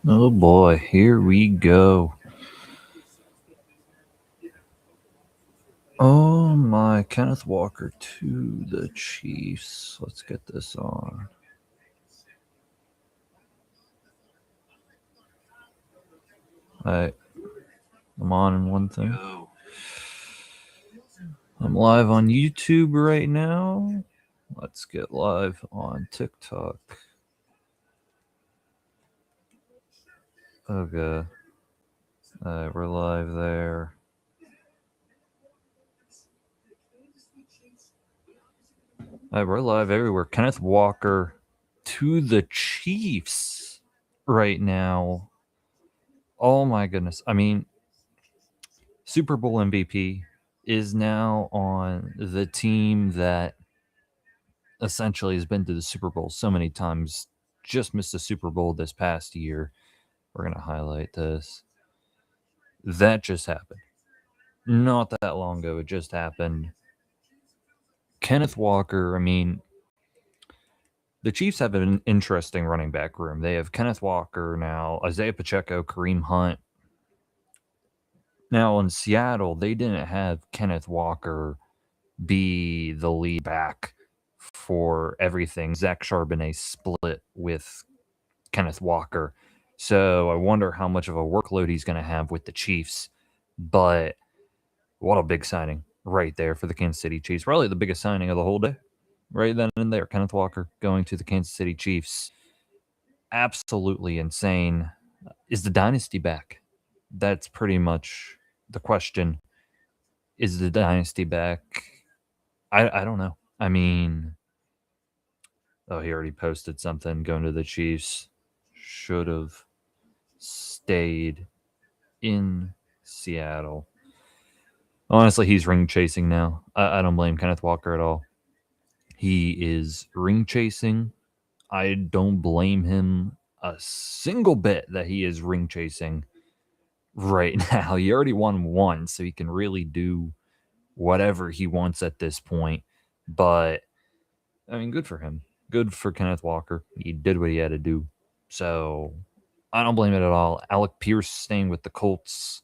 Oh boy, here we go. Oh my, Kenneth Walker to the Chiefs. Let's get this on. Alright, I'm on in one thing. I'm live on YouTube right now. Let's get live on TikTok. Okay. Alright, we're live there. Alright, we're live everywhere. Kenneth Walker to the Chiefs right now. Oh my goodness. I mean, Super Bowl MVP is now on the team that essentially has been to the Super Bowl so many times, just missed the Super Bowl this past year. We're going to highlight this. That just happened. Not that long ago, it just happened. Kenneth Walker, I mean, the Chiefs have an interesting running back room. They have Kenneth Walker now, Isaiah Pacheco, Kareem Hunt. Now in Seattle, they didn't have Kenneth Walker be the lead back for everything. Zach Charbonnet split with Kenneth Walker. So I wonder how much of a workload he's going to have with the Chiefs. But what a big signing right there for the Kansas City Chiefs. Probably the biggest signing of the whole day. Right then and there. Kenneth Walker going to the Kansas City Chiefs. Absolutely insane. Is the dynasty back? That's pretty much the question. Is the dynasty back? I don't know. I mean, oh, he already posted something going to the Chiefs. Should have stayed in Seattle. Honestly, he's ring chasing now. I don't blame Kenneth Walker at all. He is ring chasing. I don't blame him a single bit that he is ring chasing right now. He already won one, so he can really do whatever he wants at this point. But, I mean, good for him. Good for Kenneth Walker. He did what he had to do. So, I don't blame it at all. Alec Pierce staying with the Colts.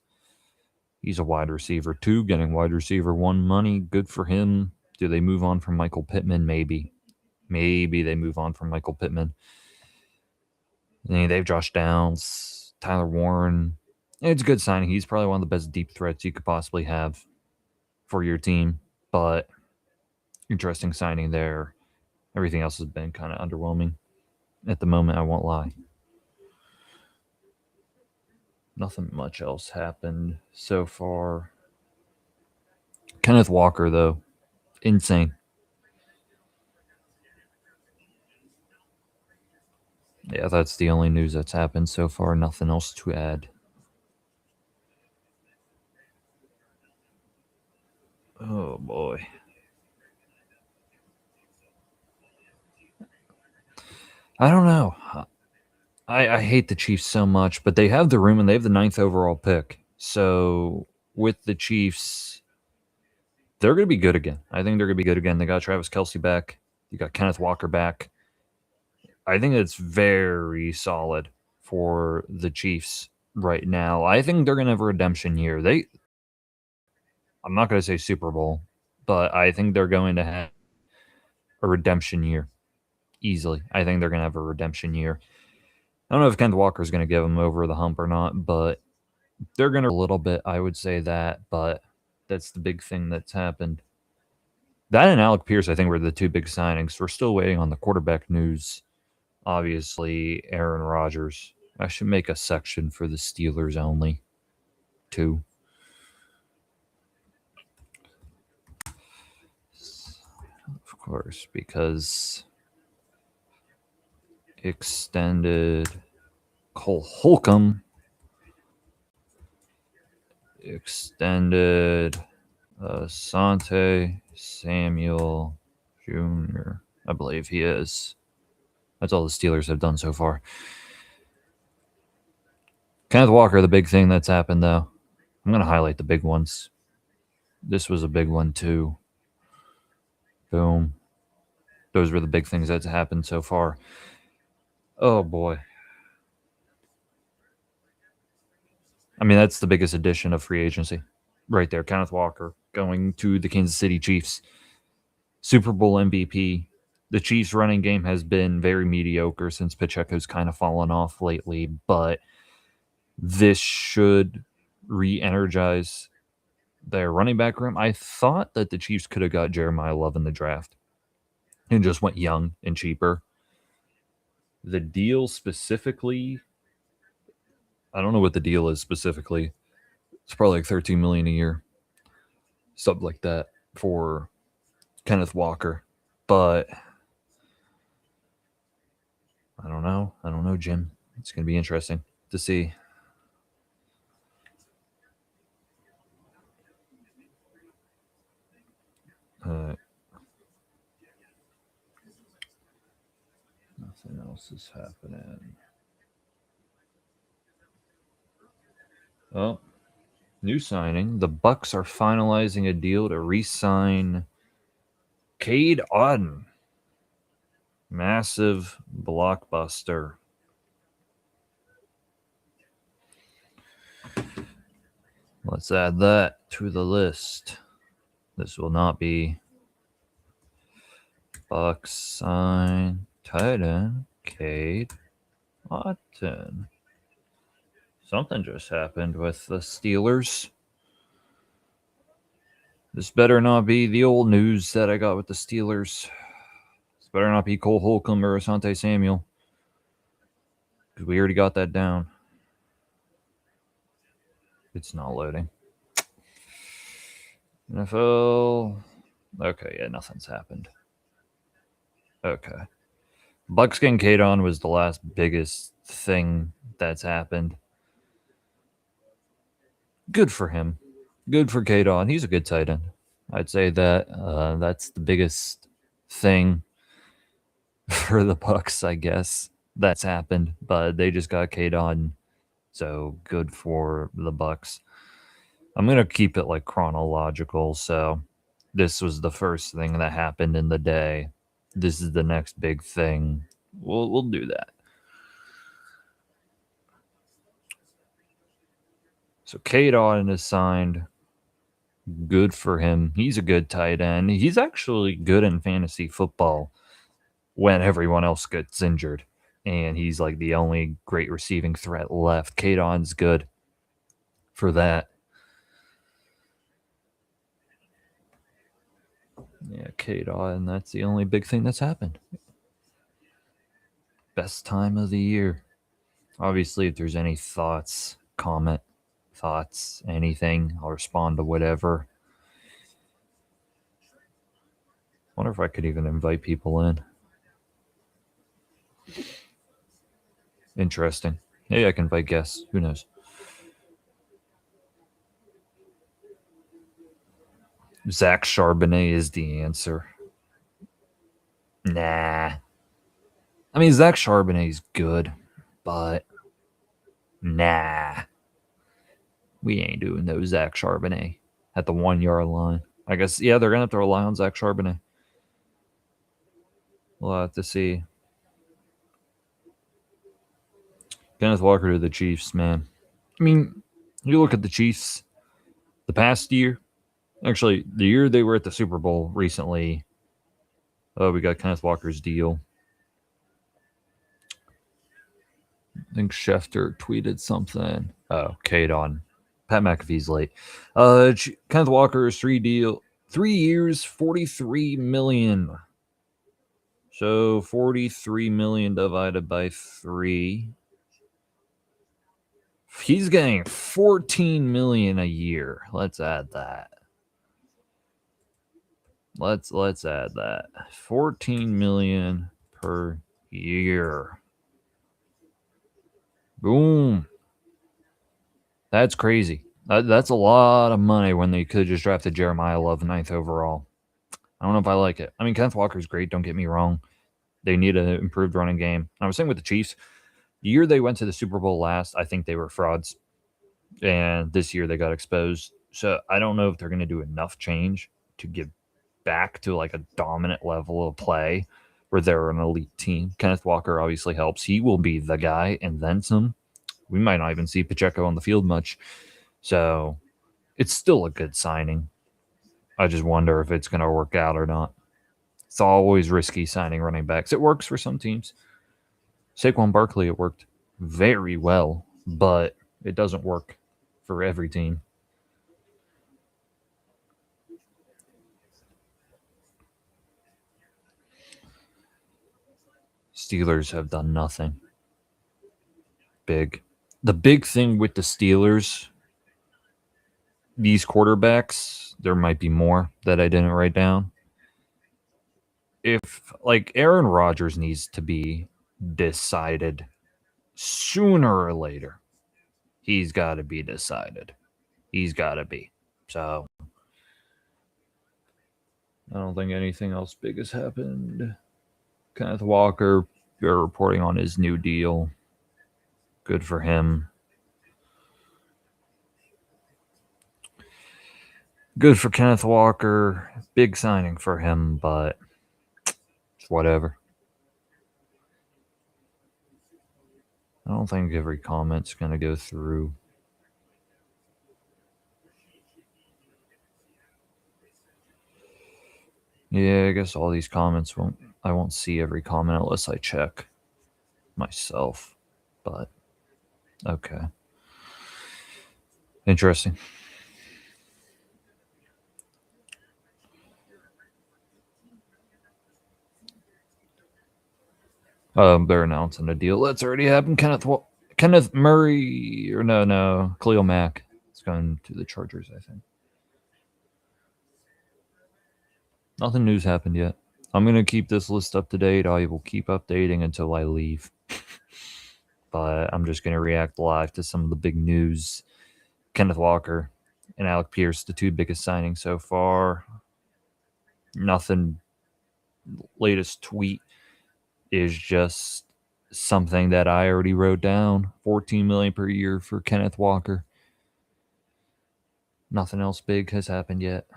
He's a wide receiver too, getting wide receiver one money. Good for him. Do they move on from Michael Pittman? Maybe. Maybe they move on from Michael Pittman. They have Josh Downs, Tyler Warren. It's a good signing. He's probably one of the best deep threats you could possibly have for your team. But interesting signing there. Everything else has been kind of underwhelming at the moment, I won't lie. Nothing much else happened so far. Kenneth Walker, though, insane. Yeah, that's the only news that's happened so far. Nothing else to add. Oh boy. I don't know. I hate the Chiefs so much, but they have the room and they have the 9th overall pick. So with the Chiefs, they're going to be good again. I think they're going to be good again. They got Travis Kelce back. You got Kenneth Walker back. I think it's very solid for the Chiefs right now. I think they're going to have a redemption year. I'm not going to say Super Bowl, but I think they're going to have a redemption year easily. I think they're going to have a redemption year. I don't know if Kenneth Walker is going to give them over the hump or not, but they're going to a little bit. I would say that, but that's the big thing that's happened. That and Alec Pierce, I think, were the two big signings. We're still waiting on the quarterback news. Obviously, Aaron Rodgers. I should make a section for the Steelers only, too. Of course, because extended Cole Holcomb, extended Asante Samuel Jr. I believe he is. That's all the Steelers have done so far. Kenneth Walker, the big thing that's happened, though. I'm going to highlight the big ones. This was a big one, too. Boom. Those were the big things that's happened so far. Oh, boy. I mean, that's the biggest addition of free agency right there. Kenneth Walker going to the Kansas City Chiefs. Super Bowl MVP. The Chiefs running game has been very mediocre since Pacheco's kind of fallen off lately, but this should re-energize their running back room. I thought that the Chiefs could have got Jeremiah Love in the draft and just went young and cheaper. The deal specifically, I don't know what the deal is specifically. It's probably like $13 million a year, something like that for Kenneth Walker. But I don't know, Jim. It's going to be interesting to see. Nothing else is happening. Oh, new signing. The Bucks are finalizing a deal to re-sign Cade Otton. Massive blockbuster. Let's add that to the list. This will not be Bucks sign tight end Cade Otton. Something just happened with the Steelers. This better not be the old news that I got with the Steelers. This better not be Cole Holcomb or Asante Samuel. Because we already got that down. It's not loading. NFL. Okay, yeah, nothing's happened. Okay. Bucks getting Cade on was the last biggest thing that's happened. Good for him. Good for Cade on. He's a good tight end. I'd say that that's the biggest thing for the Bucks, I guess, that's happened. But they just got Cade on, so good for the Bucks. I'm gonna keep it like chronological. So this was the first thing that happened in the day. This is the next big thing. We'll do that. So Cade Otton is signed. Good for him. He's a good tight end. He's actually good in fantasy football when everyone else gets injured. And he's like the only great receiving threat left. Cade Otton's good for that. Yeah, Cade Otton, that's the only big thing that's happened. Best time of the year. Obviously, if there's any thoughts, comment, thoughts, anything, I'll respond to whatever. Wonder if I could even invite people in. Interesting. Maybe I can invite guests. Who knows? Zach Charbonnet is the answer. Nah. I mean, Zach Charbonnet's good, but nah. We ain't doing no Zach Charbonnet at the 1 yard line. I guess, yeah, they're going to have to rely on Zach Charbonnet. We'll have to see. Kenneth Walker to the Chiefs, man. I mean, you look at the Chiefs the past year. Actually, the year they were at the Super Bowl recently. Oh, we got Kenneth Walker's deal. I think Schefter tweeted something. Oh, Cade on. Pat McAfee's late. Kenneth Walker's 3 years, $43 million. So $43 million divided by 3. He's getting $14 million a year. Let's add that. Let's add that. $14 million per year. Boom. That's crazy. That's a lot of money when they could have just drafted Jeremiah Love 9th overall. I don't know if I like it. I mean, Kenneth Walker's great. Don't get me wrong. They need an improved running game. I was saying with the Chiefs, the year they went to the Super Bowl last, I think they were frauds. And this year they got exposed. So I don't know if they're going to do enough change to get back to like a dominant level of play where they're an elite team. Kenneth Walker obviously helps. He will be the guy and then some. We might not even see Pacheco on the field much. So it's still a good signing. I just wonder if it's going to work out or not. It's always risky signing running backs. It works for some teams. Saquon Barkley, it worked very well, but it doesn't work for every team. Steelers have done nothing big. The big thing with the Steelers, these quarterbacks, there might be more that I didn't write down. If, like, Aaron Rodgers needs to be decided sooner or later. He's got to be decided. He's got to be. So, I don't think anything else big has happened. Kenneth Walker, you're reporting on his new deal. Good for him. Good for Kenneth Walker. Big signing for him, but it's whatever. I don't think every comment's going to go through. Yeah, I guess all these comments I won't see every comment unless I check myself. But okay. Interesting. They're announcing a deal that's already happened. Kenneth Murray, or no, Khalil Mack. It's going to the Chargers, I think. Nothing news happened yet. I'm going to keep this list up to date. I will keep updating until I leave. But I'm just going to react live to some of the big news. Kenneth Walker and Alec Pierce, the two biggest signings so far. Nothing. Latest tweet is just something that I already wrote down. $14 million per year for Kenneth Walker. Nothing else big has happened yet.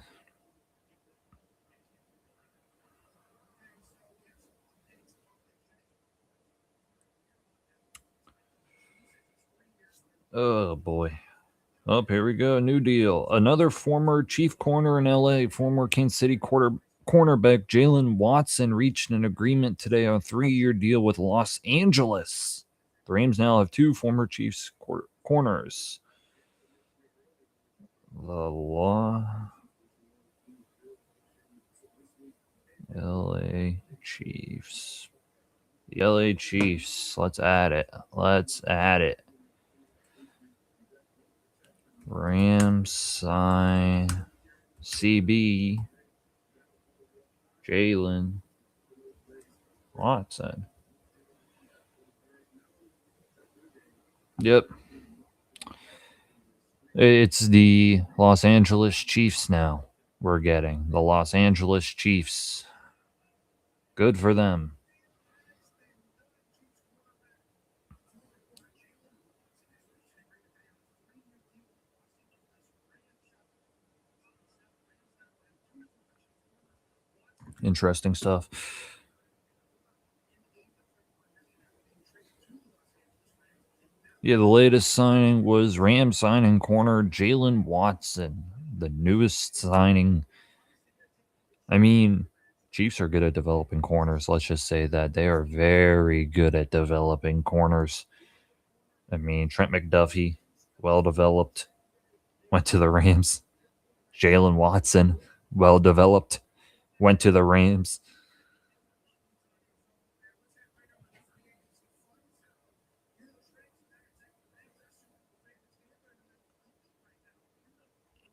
Oh boy. Oh, here we go. New deal. Another former chief corner in LA, former Kansas City cornerback Jalen Watson reached an agreement today on a 3-year deal with Los Angeles. The Rams now have two former Chiefs corners. The LA Chiefs. The LA Chiefs. Let's add it. Rams sign CB Jalen Watson. Yep. It's the Los Angeles Chiefs now. We're getting the Los Angeles Chiefs. Good for them. Interesting stuff. Yeah, the latest signing was Rams signing corner Jalen Watson, the newest signing. I mean, Chiefs are good at developing corners. Let's just say that they are very good at developing corners. I mean, Trent McDuffie, well developed, went to the Rams. Jalen Watson, well developed, went to the Rams.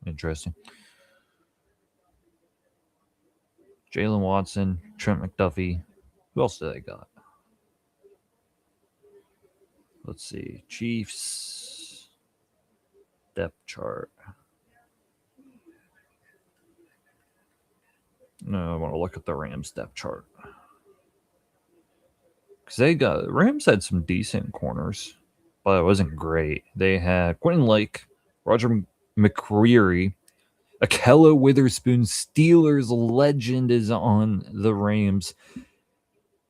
Interesting. Jalen Watson, Trent McDuffie. Who else do they got? Let's see. Chiefs depth chart. No, I want to look at the Rams depth chart. Because Rams had some decent corners, but it wasn't great. They had Quentin Lake, Roger McCreary, Ahkello Witherspoon, Steelers legend is on the Rams.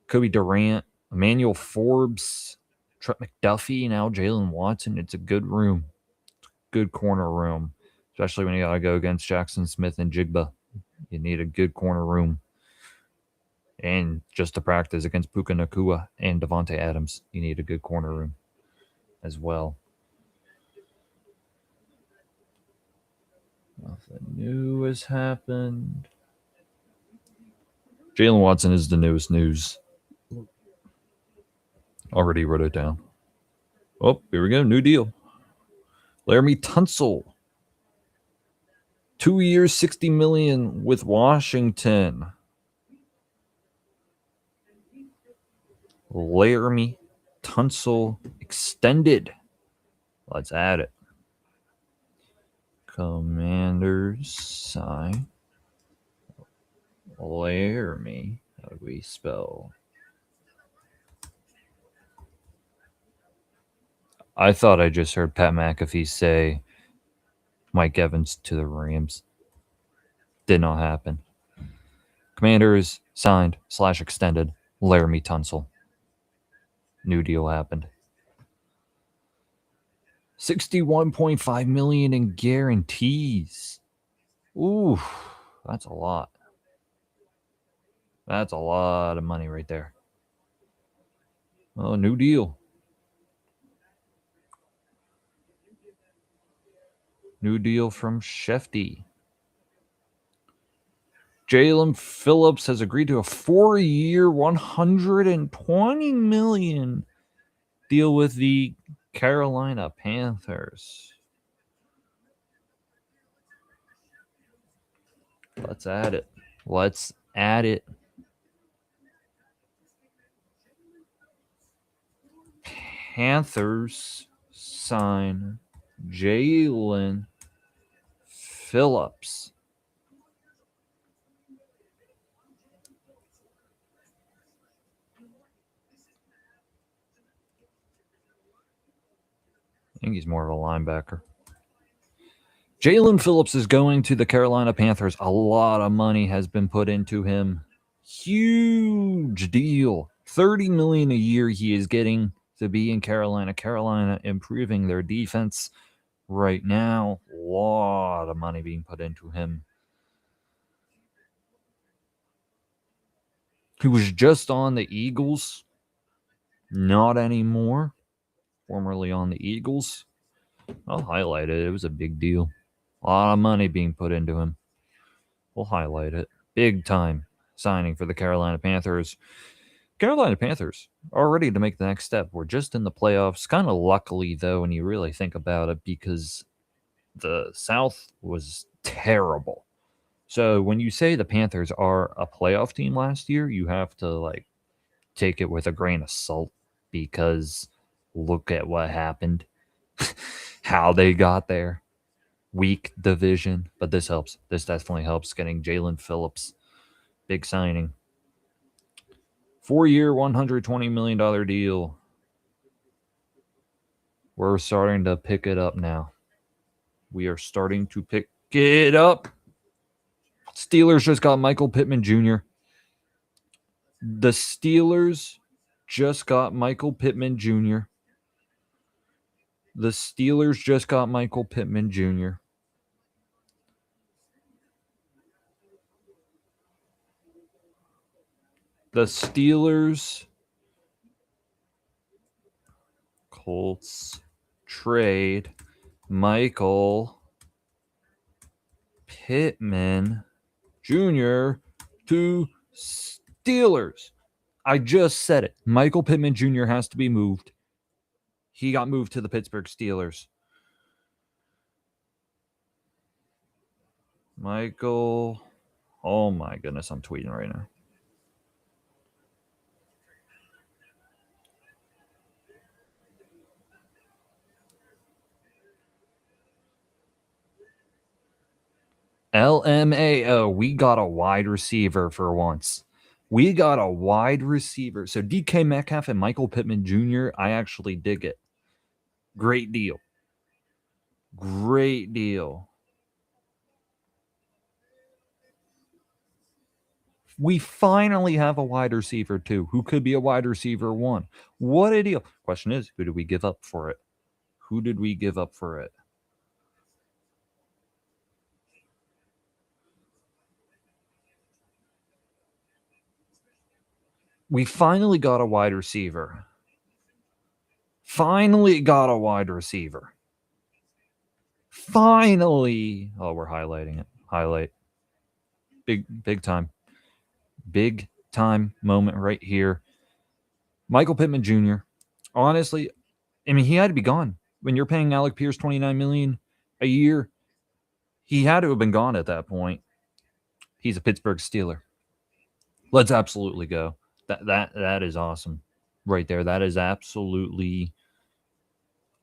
Kobe Durant, Emmanuel Forbes, Trent McDuffie, now Jalen Watson. It's a good room. Good corner room. Especially when you got to go against Jackson Smith and Jigba. You need a good corner room. And just to practice against Puka Nacua and Devontae Adams, you need a good corner room as well. Nothing new has happened. Jalen Watson is the newest news. Already wrote it down. Oh, here we go. New deal. Laramie Tunsil. 2 years, $60 million with Washington. Laramie Tunsil extended. Let's add it. Commanders sign. Laramie. How do we spell? I thought I just heard Pat McAfee say Mike Evans to the Rams. Did not happen. Commanders signed / extended Laramie Tunsil. New deal happened. $61.5 million in guarantees. Ooh, that's a lot. That's a lot of money right there. Oh, new deal. New deal from Shefty. Jalen Phillips has agreed to a 4-year, $120 million deal with the Carolina Panthers. Let's add it. Let's add it. Panthers sign Jalen Phillips. I think he's more of a linebacker. Jalen Phillips is going to the Carolina Panthers. A lot of money has been put into him. Huge deal. $30 million a year he is getting to be in Carolina. Carolina improving their defense right now. A lot of money being put into him. He was just on the Eagles. Not anymore. Formerly on the Eagles. I'll highlight it. It was a big deal. A lot of money being put into him. We'll highlight it. Big time signing for the Carolina Panthers. Carolina Panthers are ready to make the next step. We're just in the playoffs. Kind of luckily, though, when you really think about it, because the South was terrible. So when you say the Panthers are a playoff team last year, you have to take it with a grain of salt, because look at what happened, how they got there. Weak division, but this helps. This definitely helps. Getting Jalen Phillips, big signing. 4-year, $120 million deal. We're starting to pick it up now. We are starting to pick it up. Steelers just got Michael Pittman Jr. The Steelers just got Michael Pittman Jr. The Steelers just got Michael Pittman Jr. The Steelers, Colts trade Michael Pittman Jr. to Steelers. I just said it. Michael Pittman Jr. has to be moved. He got moved to the Pittsburgh Steelers. Michael. Oh my goodness, I'm tweeting right now. LMAO, we got a wide receiver for once. We got a wide receiver. So DK Metcalf and Michael Pittman Jr., I actually dig it. Great deal. Great deal. We finally have a wide receiver 2 who could be a wide receiver 1. What a deal. Question is, who did we give up for it? Who did we give up for it? We finally got a wide receiver. Finally got a wide receiver. Finally. Oh, we're highlighting it. Highlight. Big time. Big time moment right here. Michael Pittman Jr. Honestly, I mean, he had to be gone. When you're paying Alec Pierce $29 million a year, he had to have been gone at that point. He's a Pittsburgh Steeler. Let's absolutely go. That is awesome right there. That is absolutely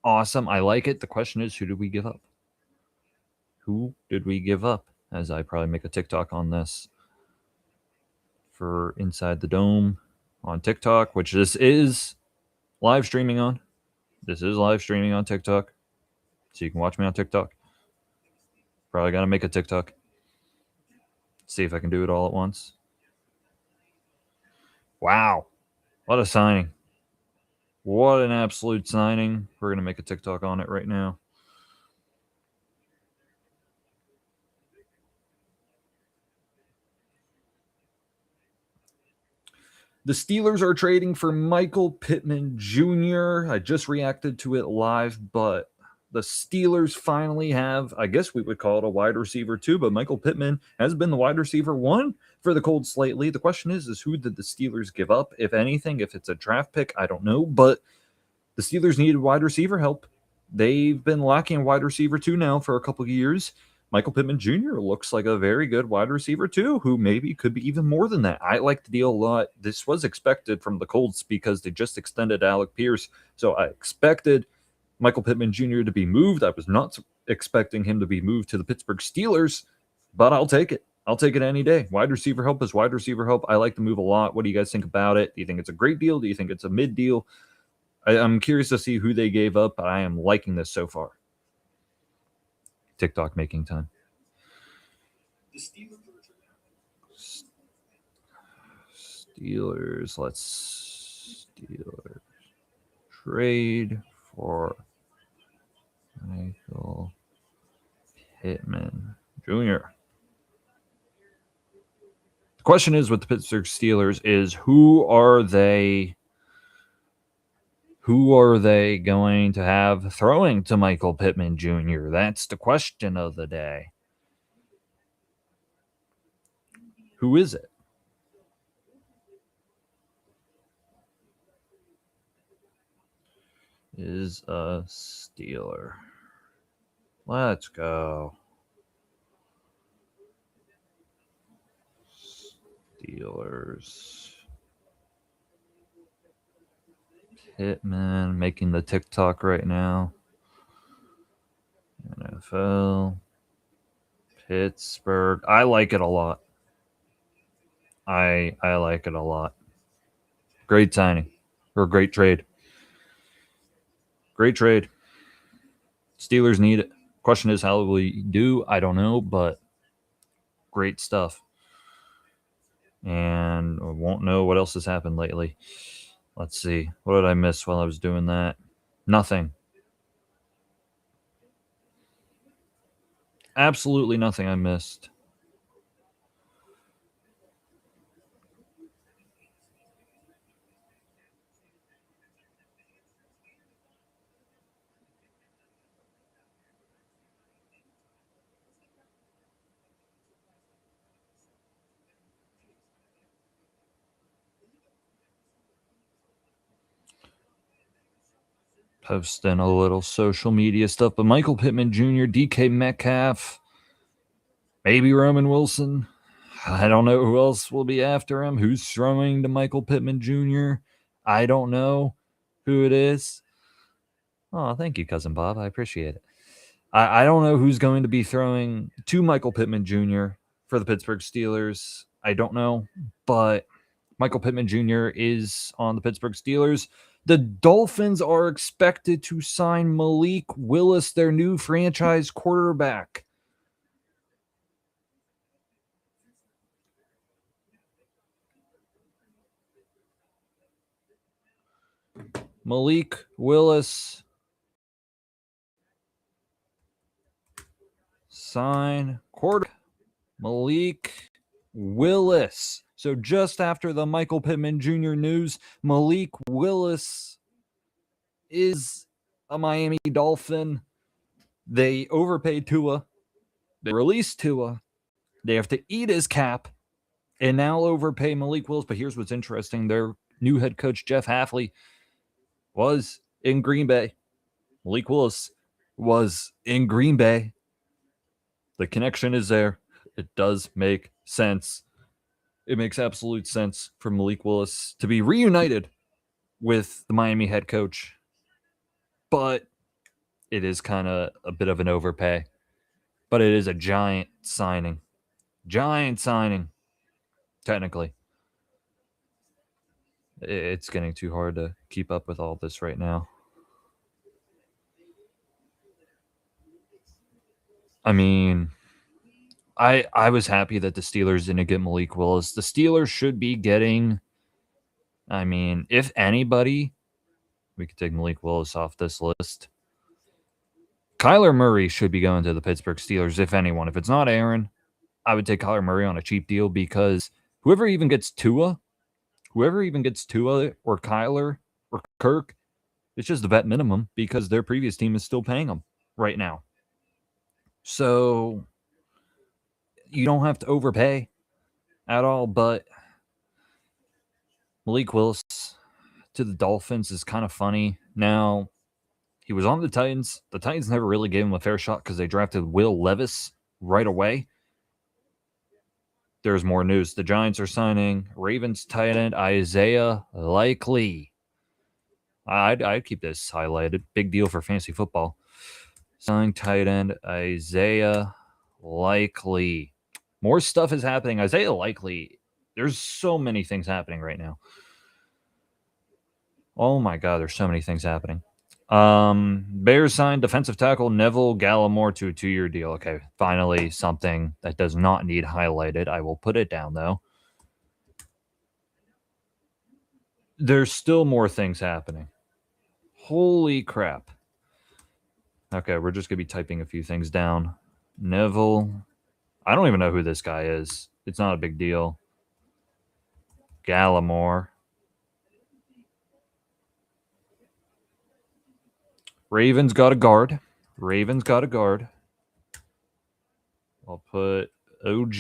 awesome. I like it. The question is, who did we give up? Who did we give up? As I probably make a TikTok on this for Inside the Dome on TikTok, which this is live streaming on. This is live streaming on TikTok. So you can watch me on TikTok. Probably got to make a TikTok. See if I can do it all at once. Wow. What a signing. What an absolute signing. We're going to make a TikTok on it right now. The Steelers are trading for Michael Pittman Jr. I just reacted to it live, but the Steelers finally have, I guess we would call it a wide receiver 2, but Michael Pittman has been the wide receiver 1 for the Colts lately. The question is who did the Steelers give up, if anything? If it's a draft pick, I don't know, but the Steelers needed wide receiver help. They've been lacking wide receiver 2 now for a couple of years. Michael Pittman Jr. looks like a very good wide receiver, too, who maybe could be even more than that. I like the deal a lot. This was expected from the Colts because they just extended Alec Pierce. So I expected Michael Pittman Jr. to be moved. I was not expecting him to be moved to the Pittsburgh Steelers, but I'll take it. I'll take it any day. Wide receiver help is wide receiver help. I like the move a lot. What do you guys think about it? Do you think it's a great deal? Do you think it's a mid deal? I'm curious to see who they gave up, but I am liking this so far. TikTok making time. Steelers. Let's Steelers trade for Michael Pittman Jr. The question is with the Pittsburgh Steelers is who are they going to have throwing to Michael Pittman Jr.? That's the question of the day. Who is it? Is a Steeler. Let's go. Steelers. Pittman making the TikTok right now. NFL. Pittsburgh. I like it a lot. I like it a lot. Great signing. Or great trade. Great trade. Steelers need it. Question is, how will we do? I don't know, but great stuff. And I won't know what else has happened lately. Let's see. What did I miss while I was doing that? Nothing. Absolutely nothing I missed. Posting a little social media stuff, but Michael Pittman Jr., DK Metcalf, maybe Roman Wilson. I don't know who else will be after him. Who's throwing to Michael Pittman Jr.? I don't know who it is. Oh, thank you, Cousin Bob. I appreciate it. I don't know who's going to be throwing to Michael Pittman Jr. for the Pittsburgh Steelers. I don't know, but Michael Pittman Jr. is on the Pittsburgh Steelers. The Dolphins are expected to sign Malik Willis, their new franchise quarterback. Malik Willis. Sign quarterback Malik Willis. So just after the Michael Pittman Jr. news, Malik Willis is a Miami Dolphin. They overpaid Tua. They released Tua. They have to eat his cap and now overpay Malik Willis. But here's what's interesting. Their new head coach, Jeff Hafley, was in Green Bay. Malik Willis was in Green Bay. The connection is there. It does make sense. It makes absolute sense for Malik Willis to be reunited with the Miami head coach. But it is kind of a bit of an overpay. But it is a giant signing. Giant signing, technically. It's getting too hard to keep up with all this right now. I mean, I was happy that the Steelers didn't get Malik Willis. The Steelers should be getting, I mean, if anybody, we could take Malik Willis off this list. Kyler Murray should be going to the Pittsburgh Steelers, if anyone. If it's not Aaron, I would take Kyler Murray on a cheap deal because whoever even gets Tua or Kyler or Kirk, it's just the vet minimum because their previous team is still paying them right now. So you don't have to overpay at all, but Malik Willis to the Dolphins is kind of funny. Now, he was on the Titans. The Titans never really gave him a fair shot because they drafted Will Levis right away. There's more news. The Giants are signing Ravens tight end Isaiah Likely. I'd keep this highlighted. Big deal for fantasy football. Signing tight end Isaiah Likely. More stuff is happening. Isaiah Likely. There's so many things happening right now. Oh my God, there's so many things happening. Bears signed defensive tackle Neville Gallimore to a 2-year deal. Okay, finally something that does not need highlighted. I will put it down, though. There's still more things happening. Holy crap. Okay, we're just going to be typing a few things down. Neville. I don't even know who this guy is. It's not a big deal. Gallimore. Ravens got a guard. I'll put OG.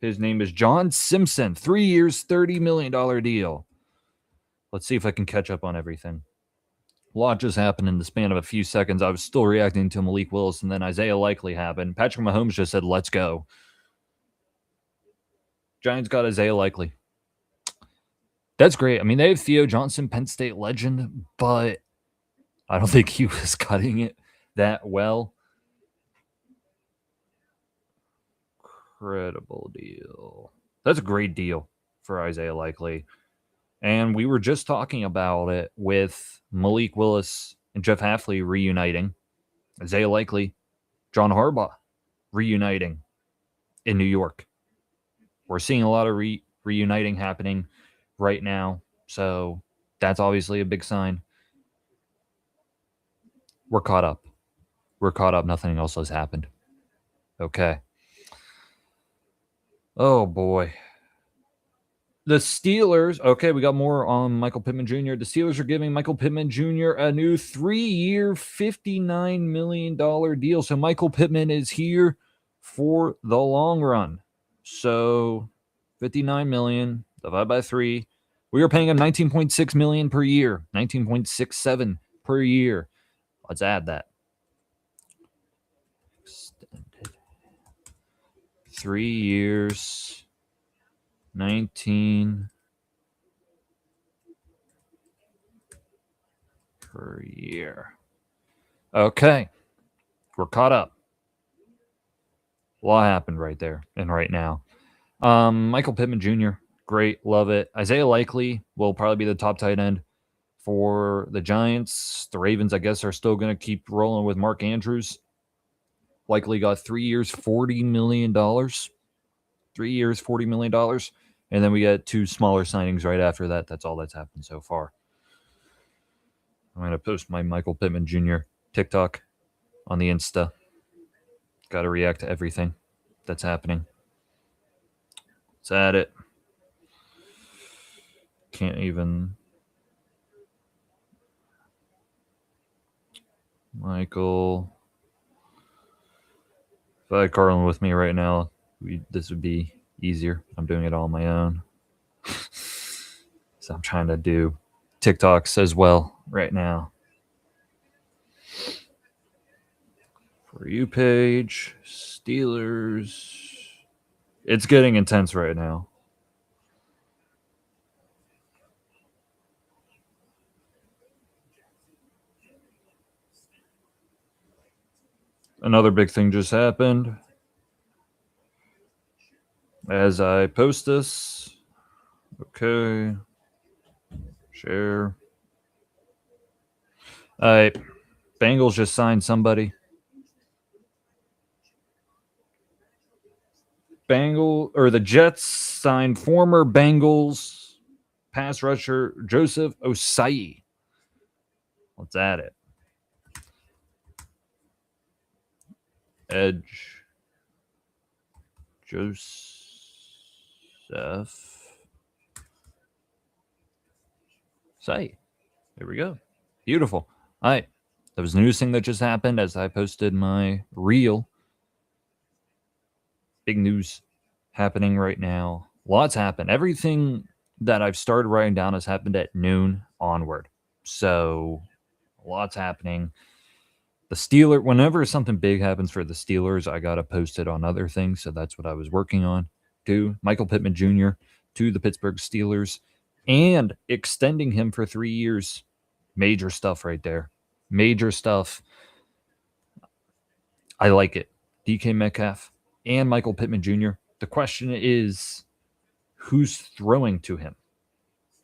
His name is John Simpson. 3 years, $30 million deal. Let's see if I can catch up on everything. A lot just happened in the span of a few seconds. I was still reacting to Malik Willis, and then Isaiah Likely happened. Patrick Mahomes just said, let's go. Giants got Isaiah Likely. That's great. I mean, they have Theo Johnson, Penn State legend, but I don't think he was cutting it that well. Incredible deal. That's a great deal for Isaiah Likely. And we were just talking about it with Malik Willis and Jeff Hafley reuniting. Isaiah Likely, John Harbaugh reuniting in New York. We're seeing a lot of reuniting happening right now. So that's obviously a big sign. We're caught up. Nothing else has happened. Okay. Oh, boy. The Steelers, okay, we got more on Michael Pittman Jr. The Steelers are giving Michael Pittman Jr. a new 3-year, $59 million deal. So Michael Pittman is here for the long run. So $59 million divided by 3. We are paying him $19.6 million per year, $19.67 per year. Let's add that. Extended. 3 years, 19 per year. Okay. We're caught up. A lot happened right there and right now. Michael Pittman Jr., great, love it. Isaiah Likely will probably be the top tight end for the Giants. The Ravens, I guess, are still going to keep rolling with Mark Andrews. Likely got 3 years, $40 million. 3 years, $40 million. And then we got 2 smaller signings right after that. That's all that's happened so far. I'm going to post my Michael Pittman Jr. TikTok on the Insta. Got to react to everything that's happening. It's at it. Can't even. Michael. If I had Carlin with me right now, this would be easier. I'm doing it all on my own. So I'm trying to do TikToks as well right now. For you page, Steelers. It's getting intense right now. Another big thing just happened. As I post this, okay, share. All right, Bengals just signed somebody. The Jets signed former Bengals pass rusher Joseph Ossai. Let's add it. Edge Joseph Ossai. There we go. Beautiful. All right. That was the newest thing that just happened as I posted my reel. Big news happening right now. Lots happened. Everything that I've started writing down has happened at noon onward. So lots happening. The Steelers, whenever something big happens for the Steelers, I got to post it on other things. So that's what I was working on. To Michael Pittman Jr. to the Pittsburgh Steelers and extending him for 3 years. Major stuff right there. Major stuff. I like it. DK Metcalf and Michael Pittman Jr. The question is, who's throwing to him?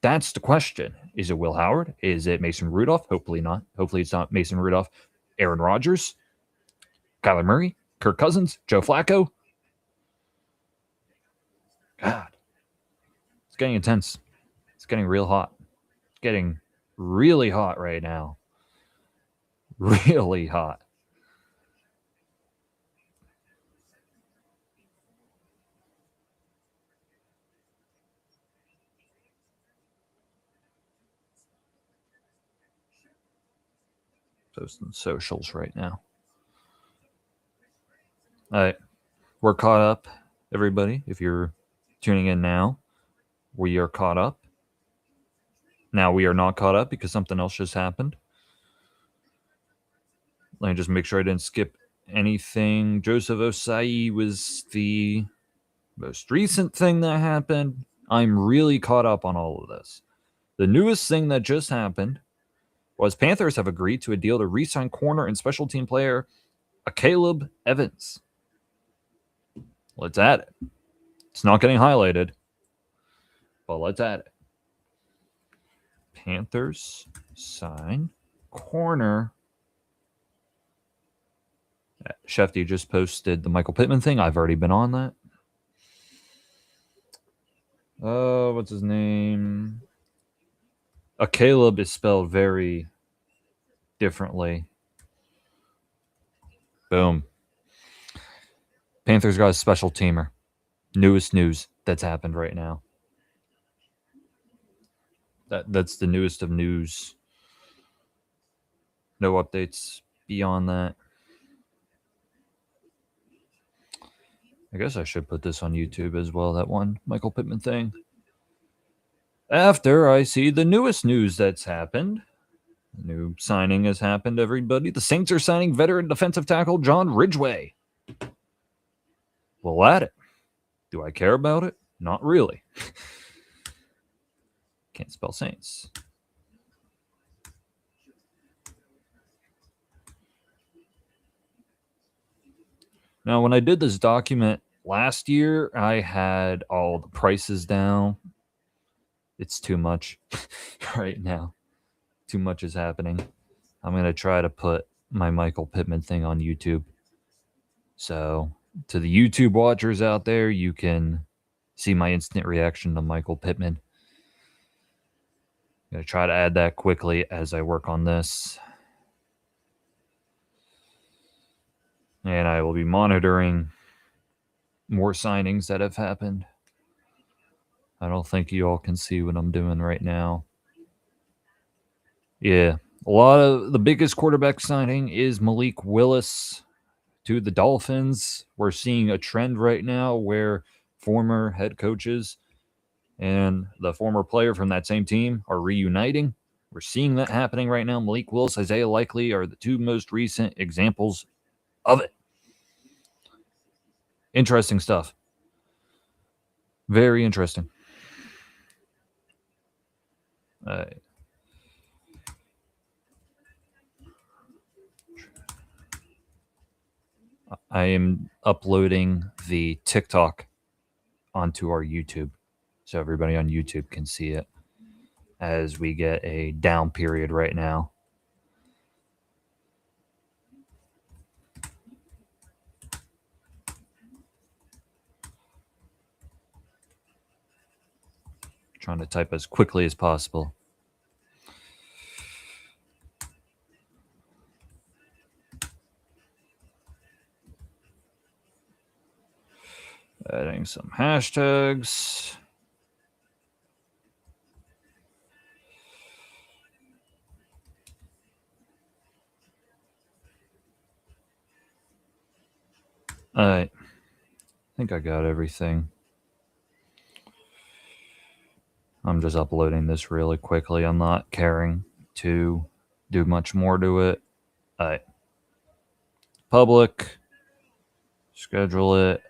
That's the question. Is it Will Howard? Is it Mason Rudolph? Hopefully not. Hopefully it's not Mason Rudolph. Aaron Rodgers, Kyler Murray, Kirk Cousins, Joe Flacco. God. It's getting intense. It's getting real hot. It's getting really hot right now. Really hot. Posting socials right now. All right. We're caught up, everybody. If you're tuning in now, we are caught up. Now we are not caught up because something else just happened. Let me just make sure I didn't skip anything. Joseph Ossai was the most recent thing that happened. I'm really caught up on all of this. The newest thing that just happened was Panthers have agreed to a deal to re-sign corner and special team player Caleb Evans. Let's add it. It's not getting highlighted, but let's add it. Panthers sign corner. Shefty just posted the Michael Pittman thing. I've already been on that. What's his name? Caleb is spelled very differently. Boom. Panthers got a special teamer. Newest news that's happened right now. That's the newest of news. No updates beyond that. I guess I should put this on YouTube as well, that one Michael Pittman thing. After I see the newest news that's happened. New signing has happened, everybody. The Saints are signing veteran defensive tackle John Ridgeway. We'll add it. Do I care about it? Not really. Can't spell Saints. Now, when I did this document last year, I had all the prices down. It's too much right now. Too much is happening. I'm going to try to put my Michael Pittman thing on YouTube. So, to the YouTube watchers out there, you can see my instant reaction to Michael Pittman. I'm going to try to add that quickly as I work on this. And I will be monitoring more signings that have happened. I don't think you all can see what I'm doing right now. Yeah, a lot of the biggest quarterback signing is Malik Willis to the Dolphins. We're seeing a trend right now where former head coaches and the former player from that same team are reuniting. We're seeing that happening right now. Malik Willis, Isaiah Likely are the two most recent examples of it. Interesting stuff. Very interesting. I am uploading the TikTok onto our YouTube so everybody on YouTube can see it as we get a down period right now. Trying to type as quickly as possible. Adding some hashtags. I think I got everything. I'm just uploading this really quickly. I'm not caring to do much more to it. Public. Schedule it.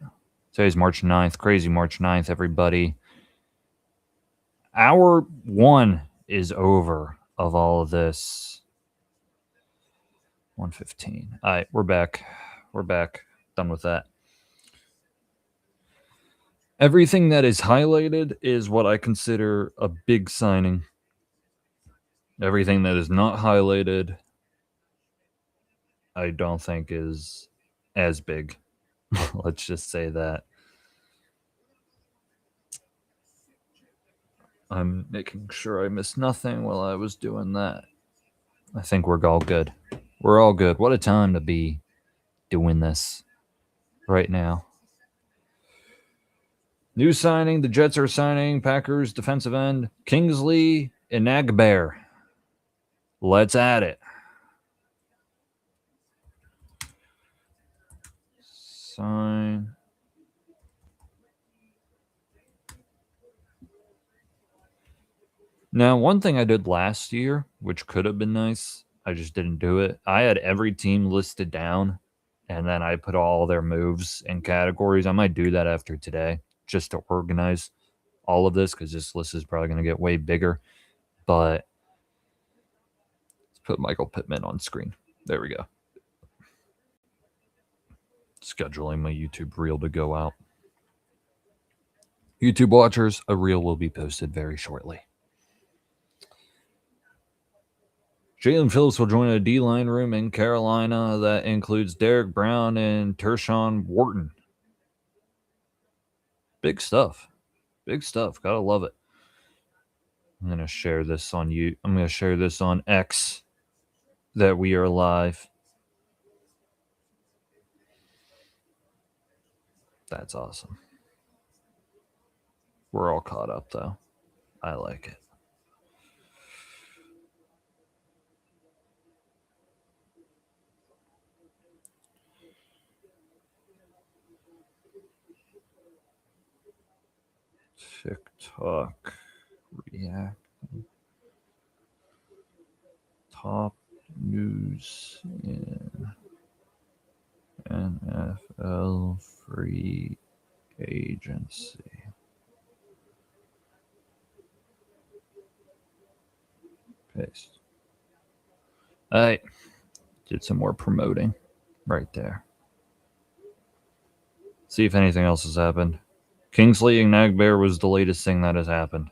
Today's March 9th. Crazy March 9th, everybody. Hour 1 is over of all of this. 1:15. All right, we're back. We're back. Done with that. Everything that is highlighted is what I consider a big signing. Everything that is not highlighted, I don't think is as big. Let's just say that. I'm making sure I missed nothing while I was doing that. I think we're all good. We're all good. What a time to be doing this right now. New signing. The Jets are signing Packers defensive end Kingsley Enagbare. Let's add it. Sign. Now, one thing I did last year, which could have been nice, I just didn't do it. I had every team listed down, and then I put all their moves in categories. I might do that after today just to organize all of this because this list is probably going to get way bigger. But let's put Michael Pittman on screen. There we go. Scheduling my YouTube reel to go out. YouTube watchers, a reel will be posted very shortly. Jalen Phillips will join a D-line room in Carolina that includes Derek Brown and Tershawn Wharton. Big stuff. Big stuff. Gotta love it. I'm going to share this on you. I'm going to share this on X that we are live. That's awesome. We're all caught up, though. I like it. TikTok react. Top news in NFL free agency. Paste. All right. Did some more promoting right there. See if anything else has happened. Kingsley Enagbare was the latest thing that has happened.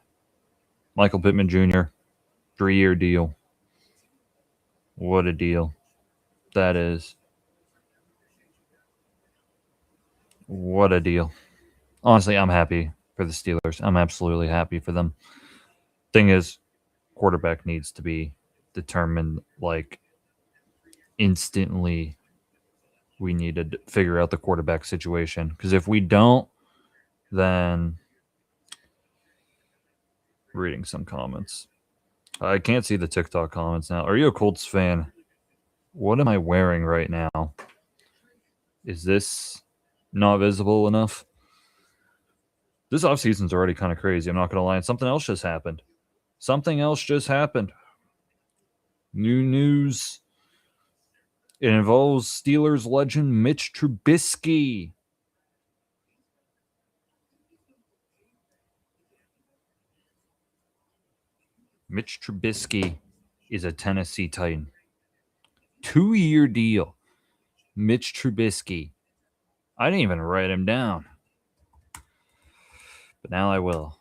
Michael Pittman Jr., 3-year deal. What a deal that is. What a deal. Honestly, I'm happy for the Steelers. I'm absolutely happy for them. Thing is, quarterback needs to be determined like instantly. We need to figure out the quarterback situation, because if we don't, then reading some comments. I can't see the TikTok comments now. Are you a Colts fan? What am I wearing right now? Is this not visible enough? This offseason's already kind of crazy. I'm not going to lie. And something else just happened. New news. It involves Steelers legend Mitch Trubisky. Mitch Trubisky is a Tennessee Titan. 2-year deal. Mitch Trubisky. I didn't even write him down, but now I will.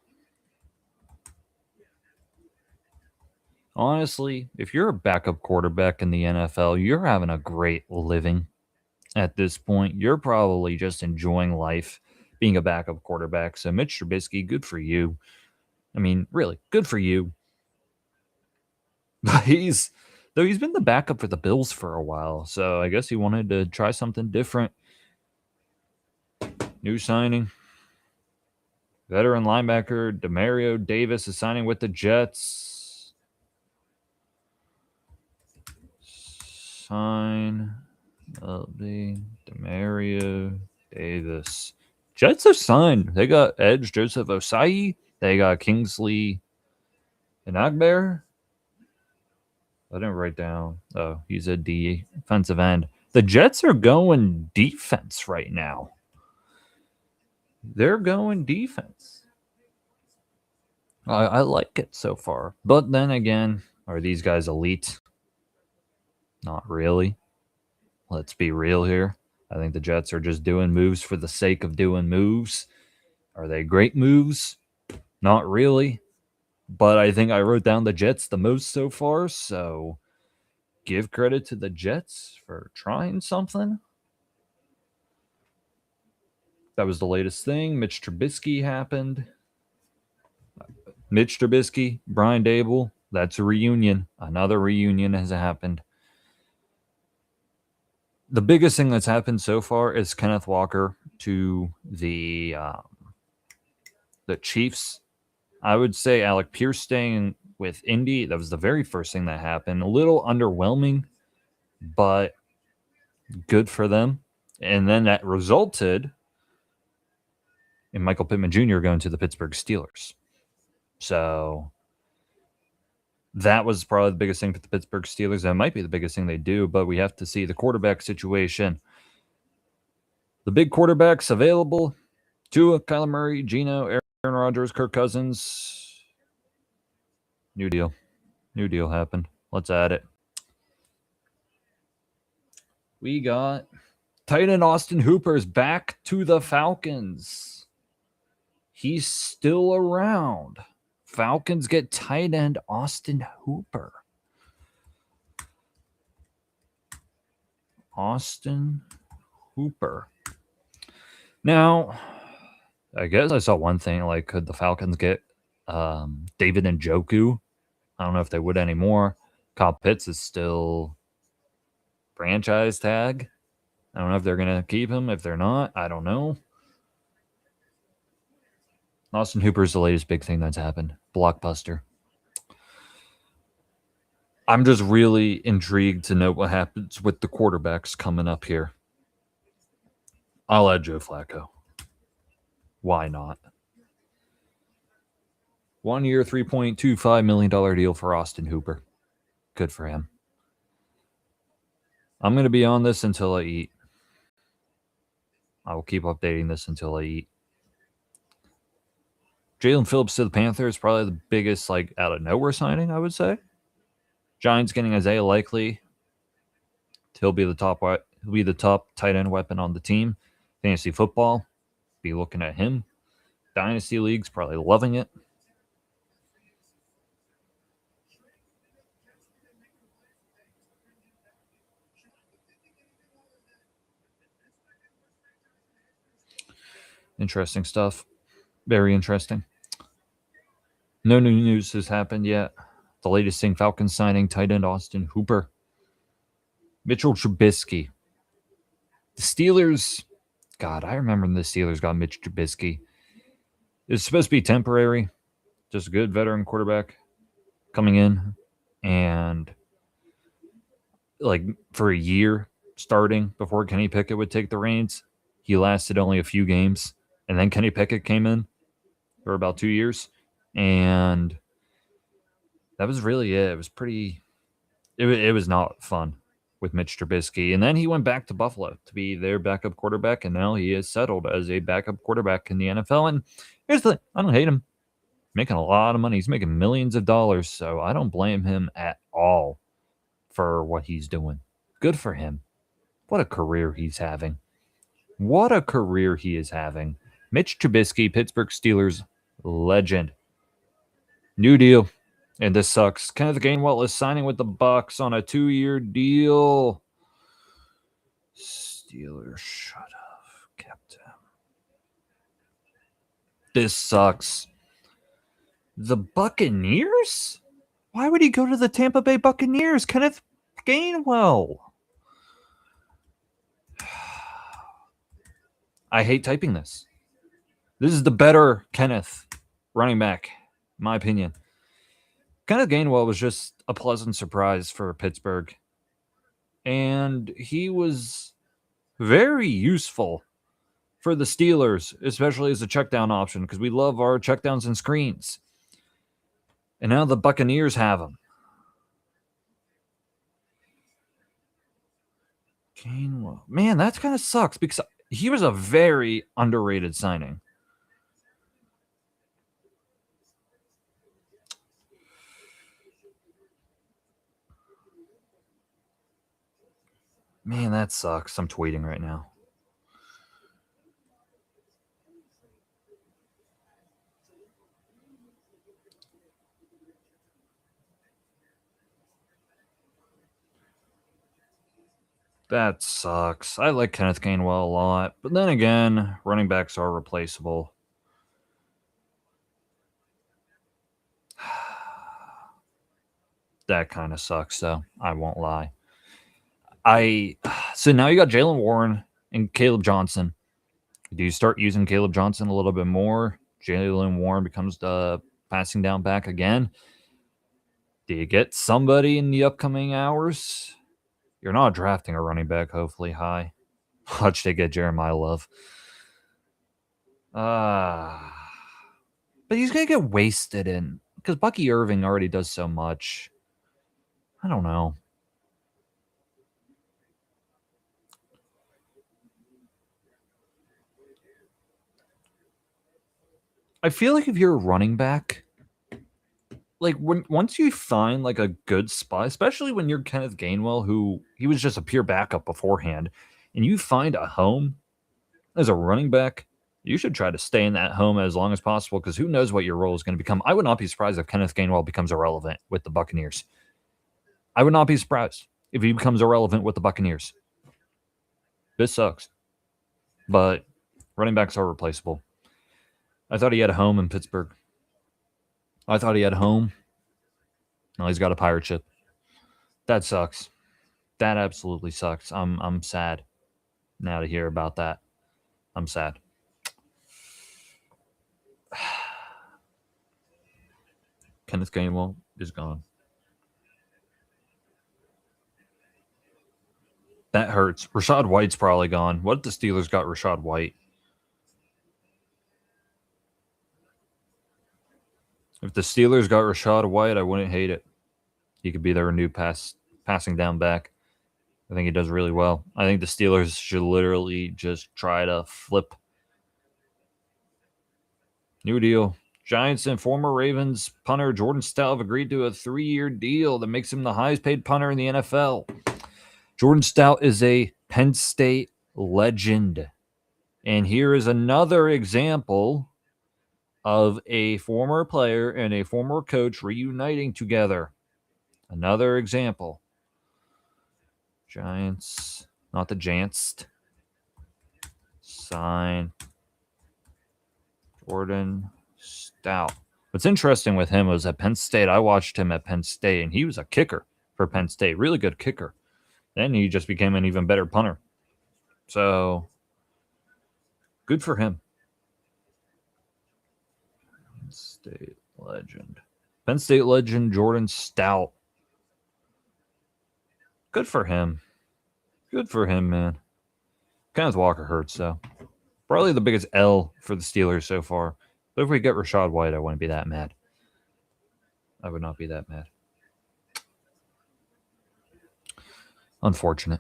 Honestly, if you're a backup quarterback in the NFL, you're having a great living at this point. You're probably just enjoying life being a backup quarterback. So Mitch Trubisky, good for you. I mean, really, good for you. But he's been the backup for the Bills for a while, so I guess he wanted to try something different. New signing. Veteran linebacker Demario Davis is signing with the Jets. Sign of the Demario Davis. Jets have signed. They got Edge Joseph Osai. They got Kingsley Enagbare. I didn't write down. Oh, he's a defensive end. The Jets are going defense right now. They're going defense. I like it so far. But then again, are these guys elite? Not really. Let's be real here. I think the Jets are just doing moves for the sake of doing moves. Are they great moves? Not really. But I think I wrote down the Jets the most so far, so give credit to the Jets for trying something. That was the latest thing. Mitch Trubisky happened. Mitch Trubisky, Brian Dable, that's a reunion. Another reunion has happened. The biggest thing that's happened so far is Kenneth Walker to the Chiefs. I would say Alec Pierce staying with Indy. That was the very first thing that happened. A little underwhelming, but good for them. And then that resulted in Michael Pittman Jr. going to the Pittsburgh Steelers. So that was probably the biggest thing for the Pittsburgh Steelers. That might be the biggest thing they do, but we have to see the quarterback situation. The big quarterbacks available: Tua, Kyler Murray, Geno, Aaron Rodgers, Kirk Cousins. New deal happened. Let's add it. We got tight end Austin Hooper's back to the Falcons. He's still around. Falcons get tight end Austin Hooper. Austin Hooper. Now, I guess I saw one thing, like, could the Falcons get David Njoku? I don't know if they would anymore. Kyle Pitts is still franchise tag. I don't know if they're going to keep him. If they're not, I don't know. Austin Hooper is the latest big thing that's happened. Blockbuster. I'm just really intrigued to know what happens with the quarterbacks coming up here. I'll add Joe Flacco. Why not? 1 year, $3.25 million deal for Austin Hooper. Good for him. I'm going to be on this until I eat. I will keep updating this until I eat. Jalen Phillips to the Panthers, probably the biggest, like, out of nowhere signing, I would say. Giants getting Isaiah Likely. He'll be the top tight end weapon on the team. Fantasy football, be looking at him. Dynasty leagues, probably loving it. Interesting stuff. Very interesting. No new news has happened yet. The latest thing, Falcons signing tight end Austin Hooper. Mitchell Trubisky. The Steelers, God, I remember when the Steelers got Mitch Trubisky. It's supposed to be temporary, just a good veteran quarterback coming in and like for a year starting before Kenny Pickett would take the reins. He lasted only a few games, and then Kenny Pickett came in for about 2 years, and that was really it. It was pretty. It was not fun with Mitch Trubisky, and then he went back to Buffalo to be their backup quarterback, and now he is settled as a backup quarterback in the NFL. And here's the thing: I don't hate him. Making a lot of money. He's making millions of dollars, so I don't blame him at all for what he's doing. Good for him. What a career he's having. What a career he is having. Mitch Trubisky, Pittsburgh Steelers legend. New deal. And this sucks. Kenneth Gainwell is signing with the Bucs on a 2-year deal. Steelers should have kept him. This sucks. The Buccaneers? Why would he go to the Tampa Bay Buccaneers? Kenneth Gainwell. I hate typing this. This is the better Kenneth running back, in my opinion. Kenneth Gainwell was just a pleasant surprise for Pittsburgh. And he was very useful for the Steelers, especially as a checkdown option, because we love our checkdowns and screens. And now the Buccaneers have him. Gainwell. Man, that kind of sucks because he was a very underrated signing. Man, that sucks. I'm tweeting right now. That sucks. I like Kenneth Gainwell a lot. But then again, running backs are replaceable. That kind of sucks, though. I won't lie. So now you got Jaylen Warren and Caleb Johnson. Do you start using Caleb Johnson a little bit more? Jaylen Warren becomes the passing down back again. Do you get somebody in the upcoming hours? You're not drafting a running back, hopefully high. Watch they get Jeremiah Love. But he's going to get wasted in because Bucky Irving already does so much. I don't know. I feel like if you're a running back, like once you find like a good spot, especially when you're Kenneth Gainwell, who he was just a pure backup beforehand, and you find a home as a running back, you should try to stay in that home as long as possible because who knows what your role is going to become. I would not be surprised if Kenneth Gainwell becomes irrelevant with the Buccaneers. I would not be surprised if he becomes irrelevant with the Buccaneers. This sucks. But running backs are replaceable. I thought he had a home in Pittsburgh. I thought he had a home. No, he's got a pirate ship. That sucks. That absolutely sucks. I'm sad now to hear about that. I'm sad. Kenneth Gainwell is gone. That hurts. Rachaad White's probably gone. What if the Steelers got Rachaad White? If the Steelers got Rachaad White, I wouldn't hate it. He could be their new passing down back. I think he does really well. I think the Steelers should literally just try to flip. New deal. Giants and former Ravens punter Jordan Stout have agreed to a 3-year deal that makes him the highest paid punter in the NFL. Jordan Stout is a Penn State legend. And here is another example of a former player and a former coach reuniting together. Another example. Giants, not the Giants. Sign Jordan Stout. What's interesting with him was at Penn State, I watched him at Penn State, and he was a kicker for Penn State. Really good kicker. Then he just became an even better punter. So, good for him. Penn State legend. Penn State legend Jordan Stout. Good for him. Good for him, man. Kenneth Walker hurts, though. Probably the biggest L for the Steelers so far. But if we get Rachaad White, I wouldn't be that mad. I would not be that mad. Unfortunate.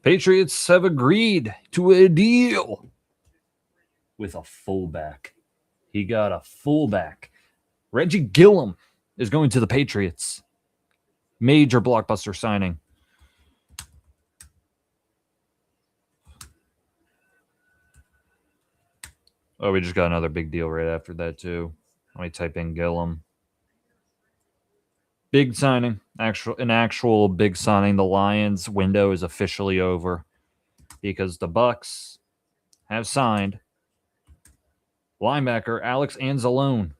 Patriots have agreed to a deal with a fullback. He got a fullback. Reggie Gillum is going to the Patriots. Major blockbuster signing. Oh, we just got another big deal right after that, too. Let me type in Gillum. Big signing. An actual big signing. The Lions window is officially over because the Bucs have signed linebacker Alex Anzalone.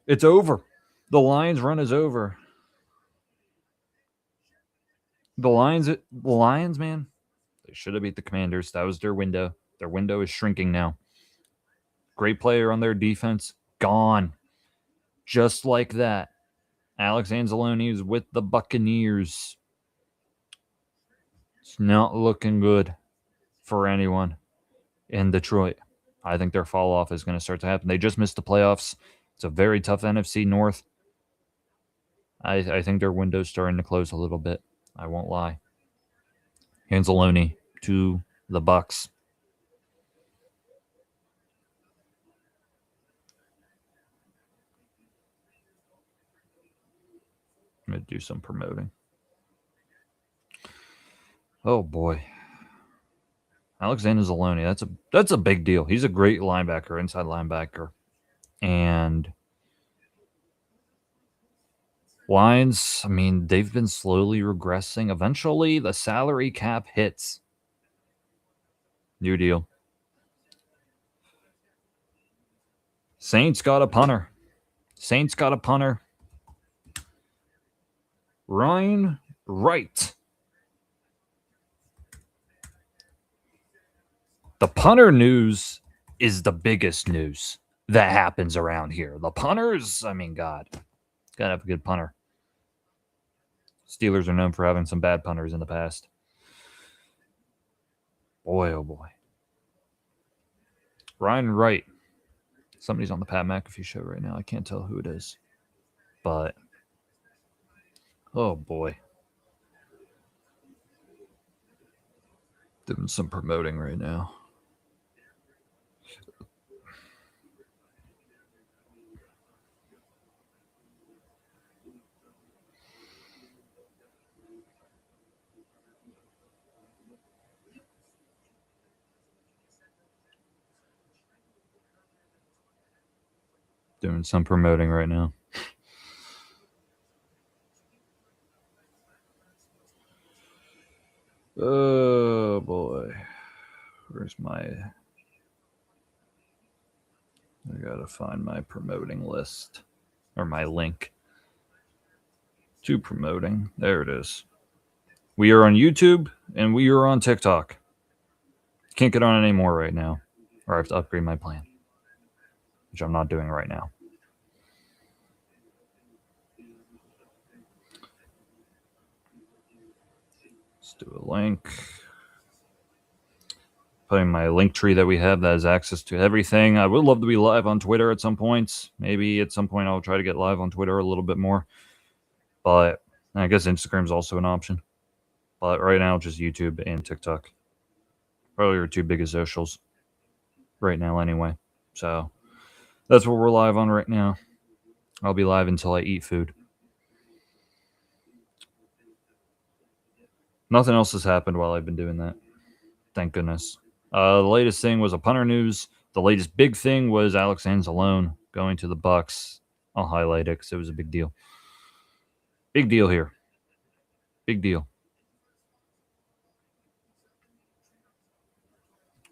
It's over. The Lions run is over. The Lions, man, they should have beat the Commanders. That was their window. Their window is shrinking now. Great player on their defense, gone. Just like that. Alex Anzalone is with the Buccaneers. It's not looking good for anyone in Detroit. I think their fall off is going to start to happen. They just missed the playoffs. It's a very tough NFC North. I think their window's starting to close a little bit. I won't lie. Anzalone to the Bucs. I'm going to do some promoting. Oh, boy. Alexander Anzalone, that's a big deal. He's a great linebacker, inside linebacker. And Lions, I mean, they've been slowly regressing. Eventually, the salary cap hits. New deal. Saints got a punter. Ryan Wright. The punter news is the biggest news that happens around here. The punters, I mean, God, gotta have a good punter. Steelers are known for having some bad punters in the past. Boy, oh boy. Ryan Wright. Somebody's on the Pat McAfee show right now. I can't tell who it is. But, oh boy. Doing some promoting right now. Doing some promoting right now. Oh boy. Where's my... I gotta find my promoting list. Or my link. To promoting. There it is. We are on YouTube and we are on TikTok. Can't get on anymore right now. Or I have to upgrade my plan. Which I'm not doing right now. Let's do a link. Putting my link tree that we have that has access to everything. I would love to be live on Twitter at some points. Maybe at some point I'll try to get live on Twitter a little bit more. But I guess Instagram's also an option. But right now, just YouTube and TikTok. Probably our two biggest socials right now anyway. So that's what we're live on right now. I'll be live until I eat food. Nothing else has happened while I've been doing that. Thank goodness. The latest thing was a punter news. The latest big thing was Alex Anzalone going to the Bucks. I'll highlight it because it was a big deal. Big deal here. Big deal.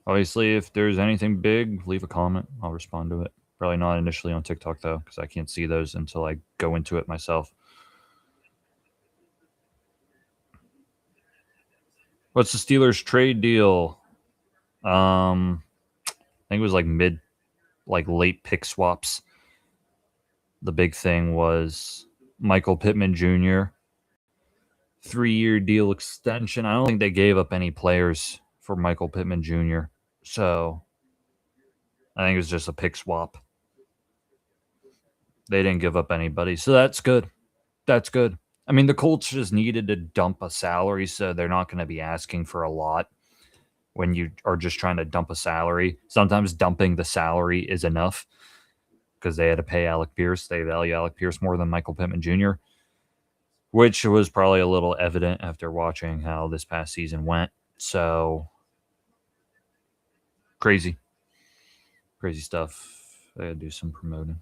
Obviously, if there's anything big, leave a comment. I'll respond to it. Probably not initially on TikTok, though, because I can't see those until I go into it myself. What's the Steelers trade deal? I think it was like late pick swaps. The big thing was Michael Pittman Jr. 3-year deal extension. I don't think they gave up any players for Michael Pittman Jr. So I think it was just a pick swap. They didn't give up anybody. So that's good. That's good. I mean, the Colts just needed to dump a salary, so they're not going to be asking for a lot when you are just trying to dump a salary. Sometimes dumping the salary is enough because they had to pay Alec Pierce. They value Alec Pierce more than Michael Pittman Jr., which was probably a little evident after watching how this past season went. So, crazy. Crazy stuff. I gotta do some promoting.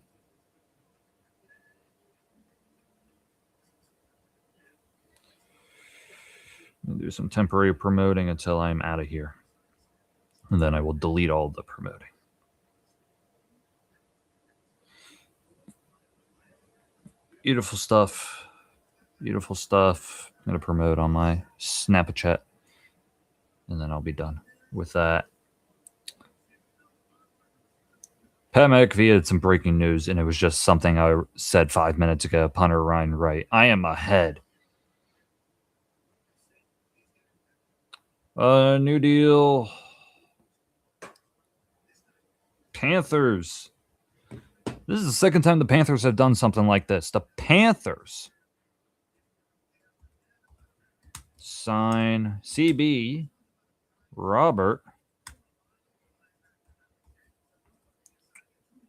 I'll do some temporary promoting until I'm out of here. And then I will delete all the promoting. Beautiful stuff. Beautiful stuff. I'm going to promote on my Snapchat. And then I'll be done with that. Pat McAfee had some breaking news, and it was just something I said 5 minutes ago. Punter Ryan Wright. I am ahead. New deal. Panthers. This is the second time the Panthers have done something like this. The Panthers sign CB Robert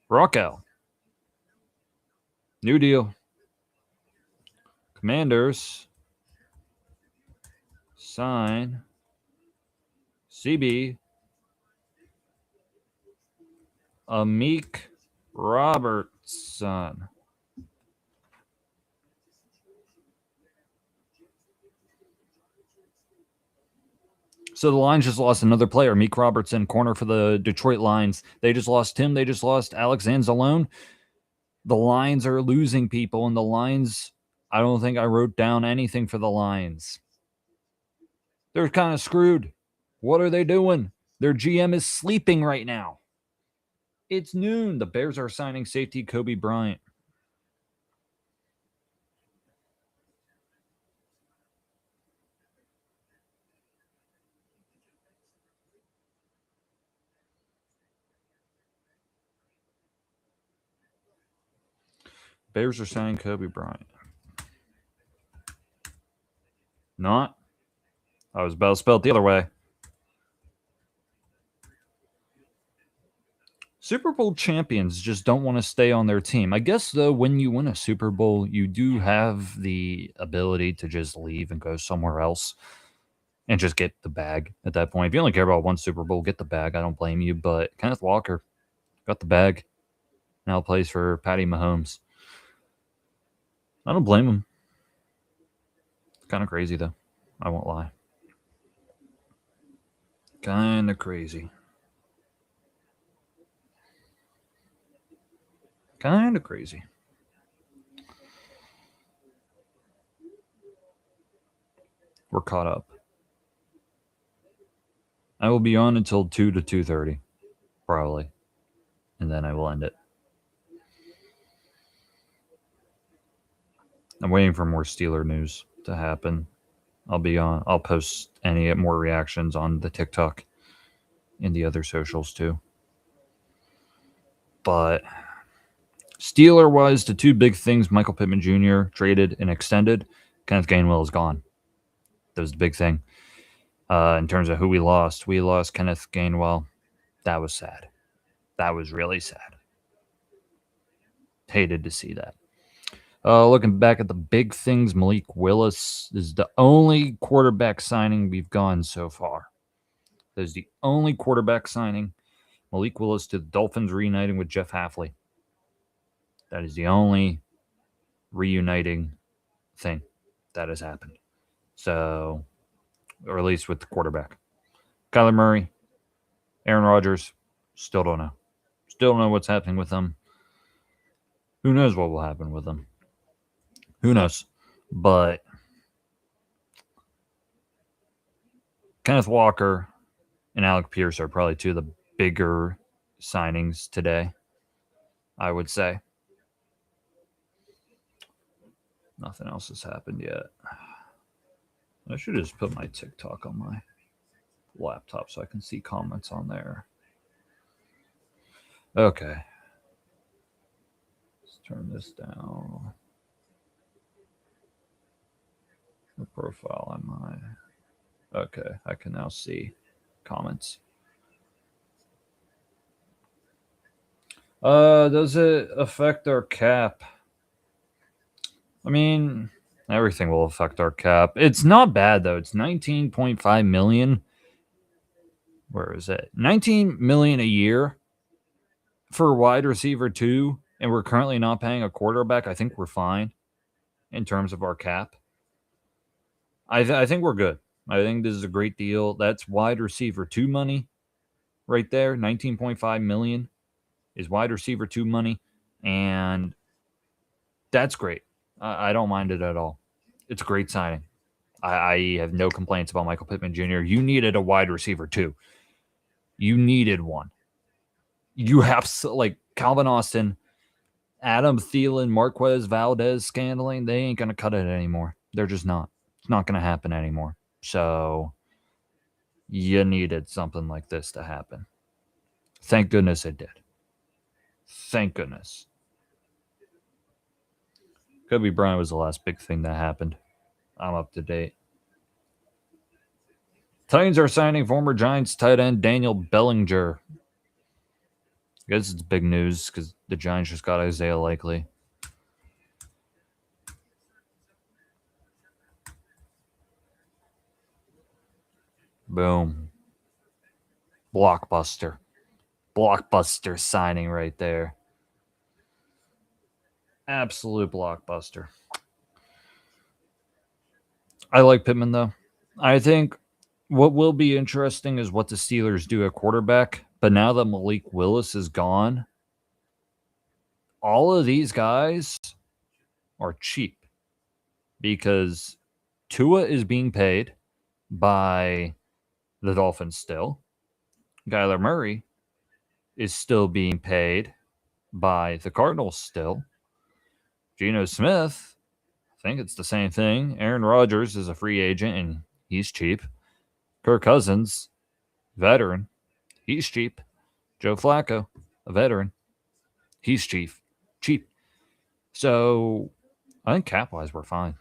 Rockwell. New deal. Commanders sign CB Amik Robertson. So the Lions just lost another player, Meek Robertson, corner for the Detroit Lions. They just lost him. They just lost Alex Anzalone. The Lions are losing people, and the Lions, I don't think I wrote down anything for the Lions. They're kind of screwed. What are they doing? Their GM is sleeping right now. It's noon. The Bears are signing safety Kobe Bryant. Bears are signing Kobe Bryant. Not. I was about to spell it the other way. Super Bowl champions just don't want to stay on their team. I guess, though, when you win a Super Bowl, you do have the ability to just leave and go somewhere else and just get the bag at that point. If you only care about one Super Bowl, get the bag. I don't blame you. But Kenneth Walker got the bag. Now plays for Patty Mahomes. I don't blame him. Kind of crazy, though. I won't lie. Kind of crazy. Kind of crazy. We're caught up. I will be on until 2 to 2:30, probably. And then I will end it. I'm waiting for more Steeler news to happen. I'll post any more reactions on the TikTok and the other socials too. But Steeler wise, the two big things: Michael Pittman Jr. traded and extended. Kenneth Gainwell is gone. That was the big thing. In terms of who we lost Kenneth Gainwell. That was sad. That was really sad. Hated to see that. Looking back at the big things, Malik Willis is the only quarterback signing we've gone so far. That is the only quarterback signing. Malik Willis to the Dolphins reuniting with Jeff Hafley. That is the only reuniting thing that has happened. So, or at least with the quarterback. Kyler Murray, Aaron Rodgers, still don't know. Still don't know what's happening with them. Who knows what will happen with them? Who knows? But Kenneth Walker and Alec Pierce are probably two of the bigger signings today, I would say. Nothing else has happened yet. I should just put my TikTok on my laptop so I can see comments on there. Okay. Let's turn this down. The profile on my... Okay, I can now see comments. Does it affect our cap? I mean, everything will affect our cap. It's not bad though. It's 19.5 million. Where is it? 19 million a year for a wide receiver 2, and we're currently not paying a quarterback. I think we're fine in terms of our cap. I think we're good. I think this is a great deal. That's wide receiver 2 money right there. 19.5 million is wide receiver 2 money, and that's great. I don't mind it at all. It's a great signing. I have no complaints about Michael Pittman Jr. You needed a wide receiver 2. You needed one. You have, like, Calvin Austin, Adam Thielen, Marquez Valdez scandaling. They ain't going to cut it anymore. They're just not. It's not going to happen anymore. So you needed something like this to happen. Thank goodness it did. Thank goodness. Kobe Bryant was the last big thing that happened. I'm up to date. Titans are signing former Giants tight end Daniel Bellinger. I guess it's big news because the Giants just got Isaiah Likely. Boom. Blockbuster. Blockbuster signing right there. Absolute blockbuster. I like Pittman, though. I think what will be interesting is what the Steelers do at quarterback. But now that Malik Willis is gone, all of these guys are cheap because Tua is being paid by the Dolphins still. Kyler Murray is still being paid by the Cardinals still. Geno Smith, I think it's the same thing. Aaron Rodgers is a free agent and he's cheap. Kirk Cousins, veteran, he's cheap. Joe Flacco, a veteran, he's cheap. So I think cap-wise we're fine.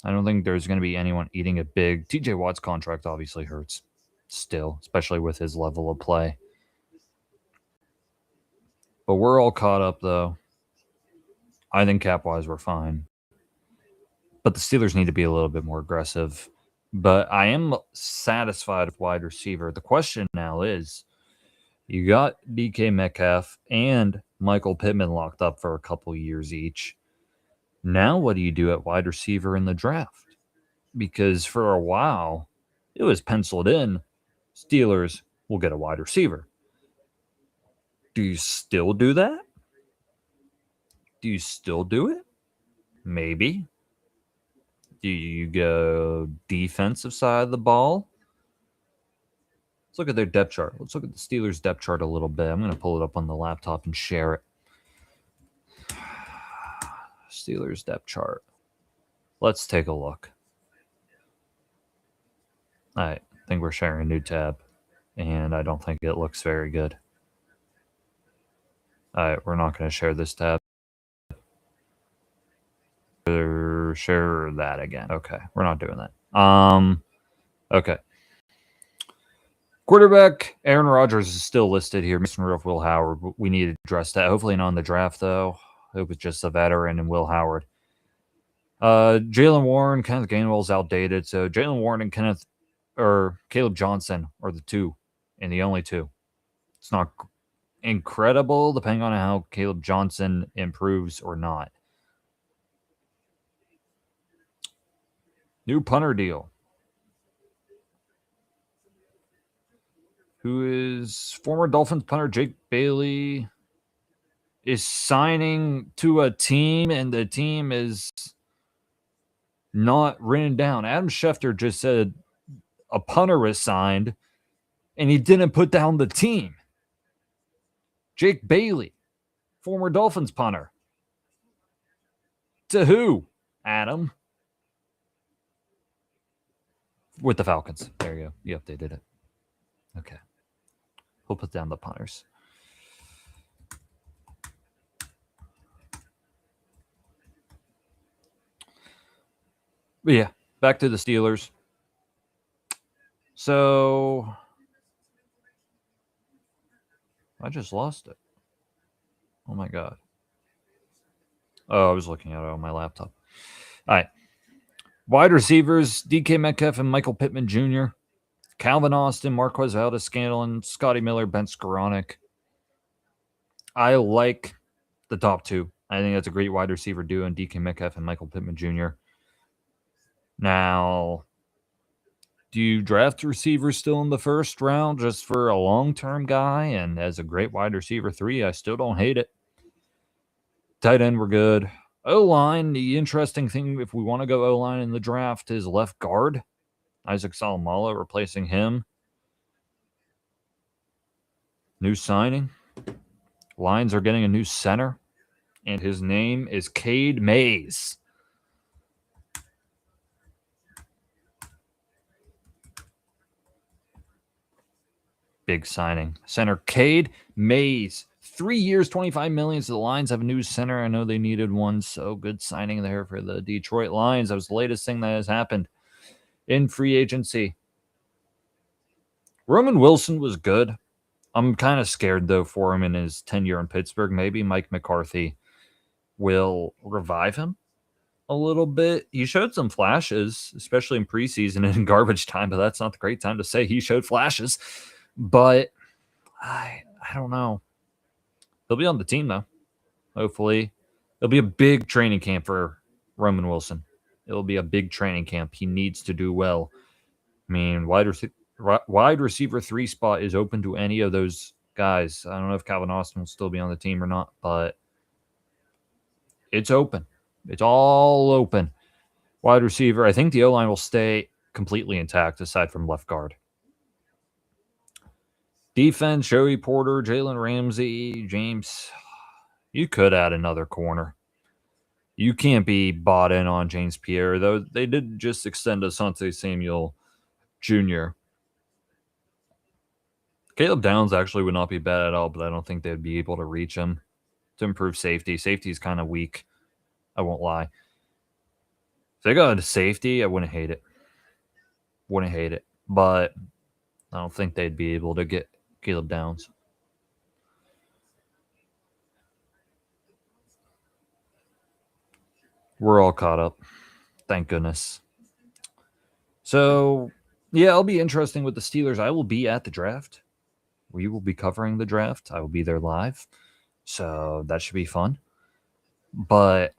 I don't think there's going to be anyone eating a big... TJ Watt's contract obviously hurts still, especially with his level of play. But we're all caught up, though. I think cap-wise we're fine. But the Steelers need to be a little bit more aggressive. But I am satisfied with wide receiver. The question now is, you got DK Metcalf and Michael Pittman locked up for a couple years each. Now what do you do at wide receiver in the draft? Because for a while, it was penciled in, Steelers will get a wide receiver. Do you still do that? Do you still do it? Maybe. Do you go defensive side of the ball? Let's look at their depth chart. Let's look at the Steelers' depth chart a little bit. I'm going to pull it up on the laptop and share it. Steelers' depth chart. Let's take a look. All right. I think we're sharing a new tab, and I don't think it looks very good. All right. We're not going to share this tab. Share that again. Okay. We're not doing that. Okay. Quarterback, Aaron Rodgers is still listed here. Mason Rudolph, Will Howard. We need to address that. Hopefully not in the draft, though. I hope it's just a veteran and Will Howard. Jalen Warren, Kenneth Gainwell's outdated. So Jalen Warren and Caleb Johnson are the two and the only two. It's not incredible depending on how Caleb Johnson improves or not. New punter deal. Who is former Dolphins punter Jake Bailey is signing to a team, and the team is not written down. Adam Schefter just said a punter was signed, and he didn't put down the team. Jake Bailey, former Dolphins punter. To who, Adam? With the Falcons. There you go. You updated it. Okay. We'll put down the punters. But yeah, back to the Steelers. So I just lost it. Oh my God. Oh, I was looking at it on my laptop. All right. Wide receivers, DK Metcalf and Michael Pittman Jr., Calvin Austin, Marquez Valdes-Scantling, Scotty Miller, Ben Skoranek. I like the top two. I think that's a great wide receiver duo in DK Metcalf and Michael Pittman Jr. Now, do you draft receivers still in the first round just for a long-term guy and as a great wide receiver 3? I still don't hate it. Tight end, we're good. O-line, the interesting thing, if we want to go O-line in the draft, is left guard. Isaac Salomalo replacing him. New signing. Lions are getting a new center, and his name is Cade Mays. Big signing. Center Cade Mays. 3 years, $25 million. So the Lions have a new center. I know they needed one, so good signing there for the Detroit Lions. That was the latest thing that has happened in free agency. Roman Wilson was good. I'm kind of scared, though, for him in his tenure in Pittsburgh. Maybe Mike McCarthy will revive him a little bit. He showed some flashes, especially in preseason and in garbage time, but that's not the great time to say he showed flashes. But I don't know. He'll be on the team, though. Hopefully. It'll be a big training camp for Roman Wilson. It'll be a big training camp. He needs to do well. I mean, wide receiver 3 spot is open to any of those guys. I don't know if Calvin Austin will still be on the team or not, but it's open. It's all open. Wide receiver, I think the O-line will stay completely intact aside from left guard. Defense, Joey Porter, Jalen Ramsey, James. You could add another corner. You can't be bought in on James Pierre, though they did just extend Asante Samuel Jr. Caleb Downs actually would not be bad at all, but I don't think they'd be able to reach him to improve safety. Safety is kind of weak. I won't lie. If they got a safety, I wouldn't hate it. Wouldn't hate it. But I don't think they'd be able to get Caleb Downs. We're all caught up. Thank goodness. So, yeah, it'll be interesting with the Steelers. I will be at the draft. We will be covering the draft. I will be there live. So that should be fun. But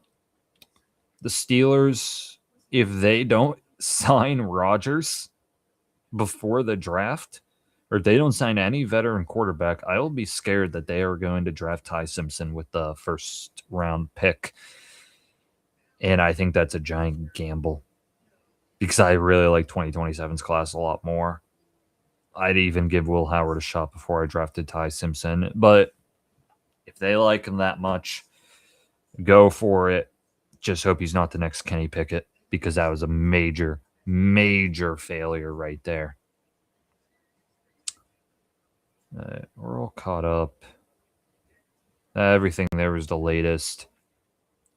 the Steelers, if they don't sign Rodgers before the draft, or if they don't sign any veteran quarterback, I will be scared that they are going to draft Ty Simpson with the first round pick. And I think that's a giant gamble because I really like 2027's class a lot more. I'd even give Will Howard a shot before I drafted Ty Simpson. But if they like him that much, go for it. Just hope he's not the next Kenny Pickett because that was a major, major failure right there. We're all caught up. Everything there was the latest.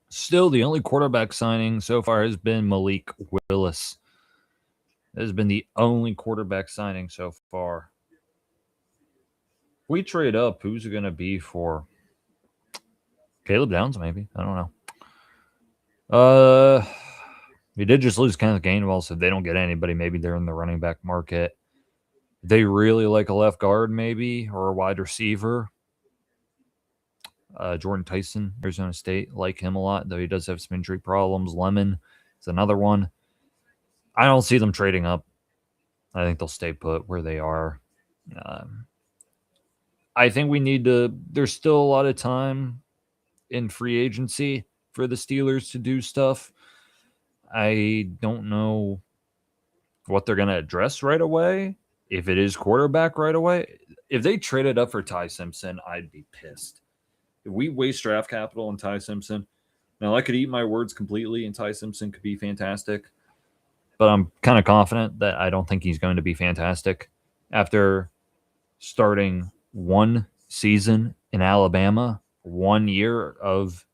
Still, the only quarterback signing so far has been Malik Willis. That has been the only quarterback signing so far. If we trade up, who's it going to be for? Caleb Downs, maybe. I don't know. We did just lose Kenneth Gainwell, so if they don't get anybody, maybe they're in the running back market. They really like a left guard, maybe, or a wide receiver. Jordan Tyson, Arizona State, like him a lot, though he does have some injury problems. Lemon is another one. I don't see them trading up. I think they'll stay put where they are. I think we need to. There's still a lot of time in free agency for the Steelers to do stuff. I don't know what they're going to address right away. If it is quarterback right away, if they traded up for Ty Simpson, I'd be pissed. If we waste draft capital on Ty Simpson, now I could eat my words completely and Ty Simpson could be fantastic, but I'm kind of confident that I don't think he's going to be fantastic. After starting one season in Alabama, 1 year of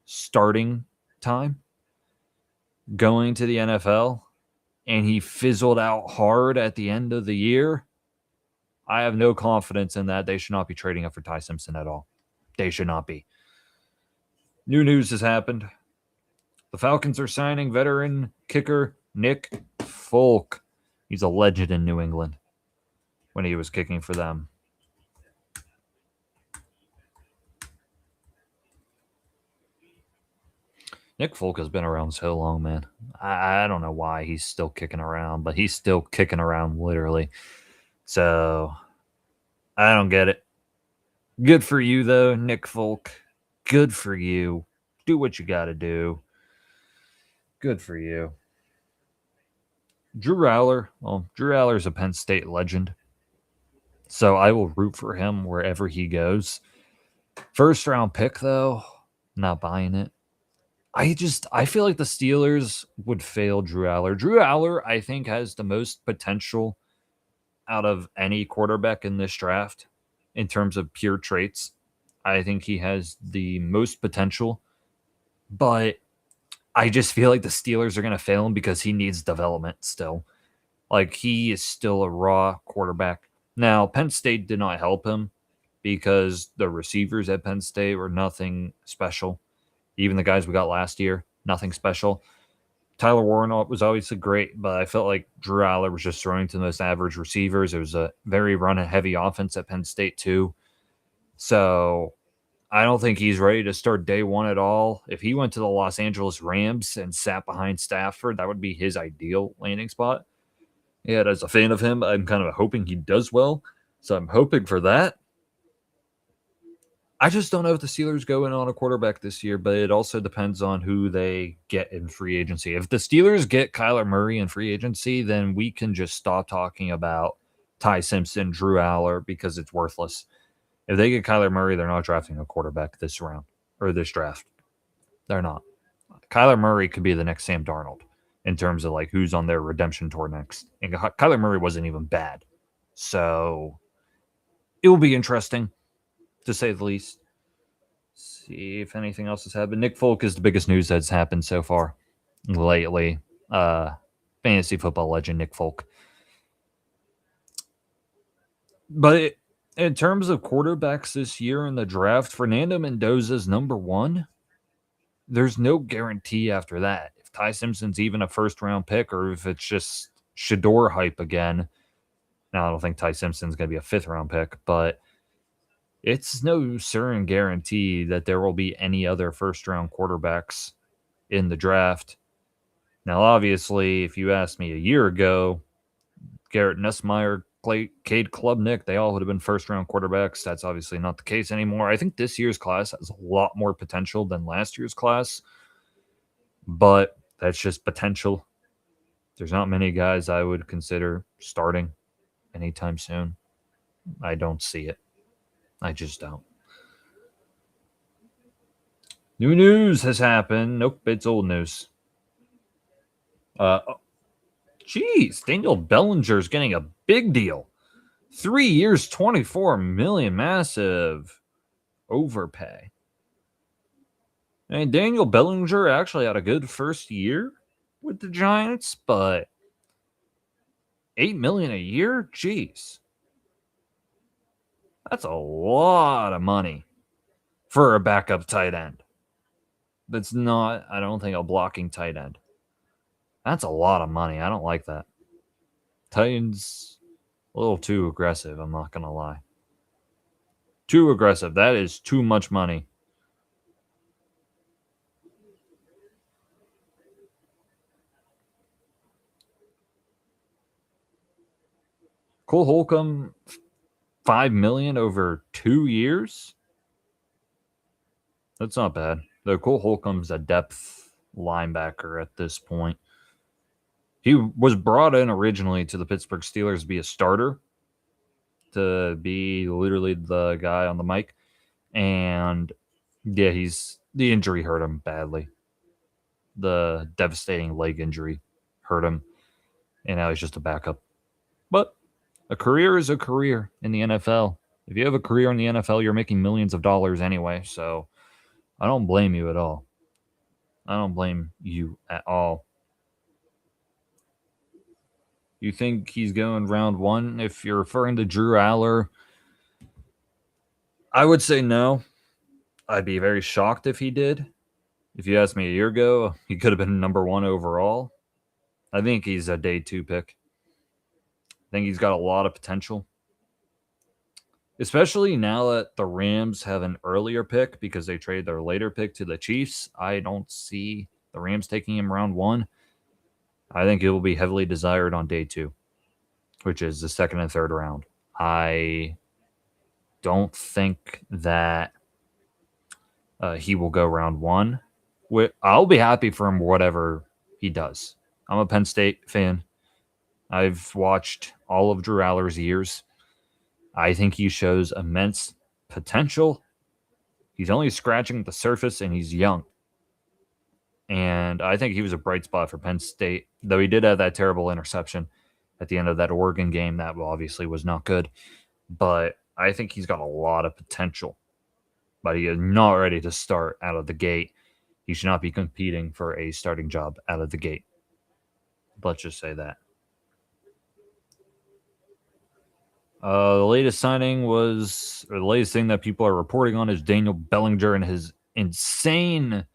starting time, going to the NFL, and he fizzled out hard at the end of the year, I have no confidence in that. They should not be trading up for Ty Simpson at all. They should not be. New news has happened. The Falcons are signing veteran kicker Nick Folk. He's a legend in New England when he was kicking for them. Nick Folk has been around so long, man. I don't know why he's still kicking around, but he's still kicking around literally. So I don't get it. Good for you, though, Nick Folk. Good for you. Do what you got to do. Good for you. Drew Rowler. Well, Drew Rowler's a Penn State legend. So I will root for him wherever he goes. First round pick, though, not buying it. I feel like the Steelers would fail Drew Aller. Drew Aller, I think, has the most potential out of any quarterback in this draft in terms of pure traits. I think he has the most potential, but I just feel like the Steelers are going to fail him because he needs development still. Like, he is still a raw quarterback. Now, Penn State did not help him because the receivers at Penn State were nothing special. Even the guys we got last year, nothing special. Tyler Warren was obviously great, but I felt like Drew Aller was just throwing to the most average receivers. It was a very run-heavy offense at Penn State, too. So I don't think he's ready to start day one at all. If he went to the Los Angeles Rams and sat behind Stafford, that would be his ideal landing spot. Yeah, as a fan of him, I'm kind of hoping he does well. So I'm hoping for that. I just don't know if the Steelers go in on a quarterback this year, but it also depends on who they get in free agency. If the Steelers get Kyler Murray in free agency, then we can just stop talking about Ty Simpson, Drew Aller, because it's worthless. If they get Kyler Murray, they're not drafting a quarterback this round or this draft. They're not. Kyler Murray could be the next Sam Darnold in terms of like who's on their redemption tour next. And Kyler Murray wasn't even bad. So it will be interesting, to say the least. See if anything else has happened. Nick Folk is the biggest news that's happened so far lately. Fantasy football legend Nick Folk. But in terms of quarterbacks this year in the draft, Fernando Mendoza is number one. There's no guarantee after that. If Ty Simpson's even a first-round pick or if it's just Shedeur hype again. Now, I don't think Ty Simpson's going to be a fifth-round pick, but it's no certain guarantee that there will be any other first-round quarterbacks in the draft. Now, obviously, if you asked me a year ago, Garrett Nussmeier, Cade Klubnik, they all would have been first-round quarterbacks. That's obviously not the case anymore. I think this year's class has a lot more potential than last year's class, but that's just potential. There's not many guys I would consider starting anytime soon. I don't see it. I just don't. New news has happened. Nope, it's old news. Daniel Bellinger's getting a big deal. 3 years, $24 million, massive overpay. And Daniel Bellinger actually had a good first year with the Giants, but $8 million a year? Jeez. That's a lot of money for a backup tight end. That's not, I don't think, a blocking tight end. That's a lot of money. I don't like that. Titans, a little too aggressive, I'm not going to lie. Too aggressive. That is too much money. Cole Holcomb, $5 million over 2 years? That's not bad. Though Cole Holcomb's a depth linebacker at this point. He was brought in originally to the Pittsburgh Steelers to be a starter, to be literally the guy on the mic. And yeah, the injury hurt him badly. The devastating leg injury hurt him. And now he's just a backup. But a career is a career in the NFL. If you have a career in the NFL, you're making millions of dollars anyway. So I don't blame you at all. I don't blame you at all. You think he's going round one? If you're referring to Drew Aller, I would say no. I'd be very shocked if he did. If you asked me a year ago, he could have been number one overall. I think he's a day 2 pick. I think he's got a lot of potential. Especially now that the Rams have an earlier pick because they trade their later pick to the Chiefs. I don't see the Rams taking him round 1. I think it will be heavily desired on day 2, which is the second and third round. I don't think that he will go round 1. I'll be happy for him whatever he does. I'm a Penn State fan. I've watched all of Drew Aller's years. I think he shows immense potential. He's only scratching the surface, and he's young. And I think he was a bright spot for Penn State, though he did have that terrible interception at the end of that Oregon game. That obviously was not good. But I think he's got a lot of potential. But he is not ready to start out of the gate. He should not be competing for a starting job out of the gate. Let's just say that. The latest signing was, or the latest thing that people are reporting on is Daniel Bellinger and his insane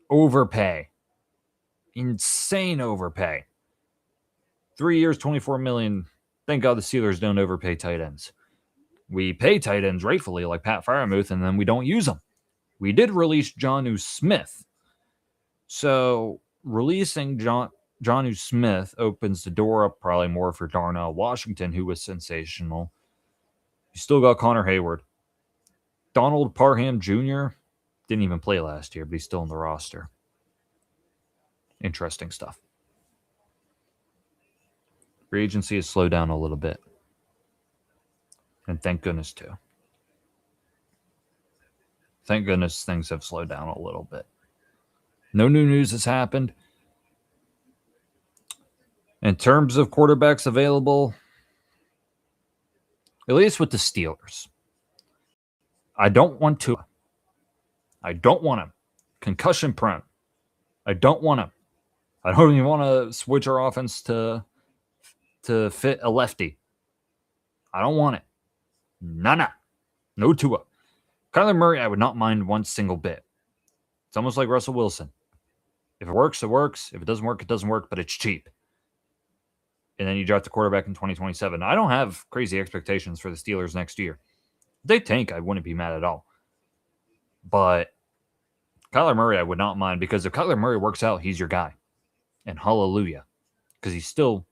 overpay. Insane overpay. 3 years, $24 million. Thank God the Steelers don't overpay tight ends. We pay tight ends rightfully, like Pat Freiermuth, and then we don't use them. We did release Jonnu Smith. So releasing Jonnu Smith opens the door up probably more for Darnell Washington, who was sensational. You still got Connor Hayward. Donald Parham Jr. didn't even play last year, but he's still in the roster. Interesting stuff. Free agency has slowed down a little bit. And thank goodness, too. Thank goodness things have slowed down a little bit. No new news has happened. In terms of quarterbacks available, at least with the Steelers, I don't want to. I don't want him. Concussion prone. I don't want him. I don't even want to switch our offense to fit a lefty. I don't want it. Nah. No Tua. Kyler Murray, I would not mind one single bit. It's almost like Russell Wilson. If it works, it works. If it doesn't work, it doesn't work, but it's cheap. And then you draft the quarterback in 2027. I don't have crazy expectations for the Steelers next year. If they tank, I wouldn't be mad at all. But Kyler Murray, I would not mind, because if Kyler Murray works out, he's your guy. And hallelujah. Because he's still,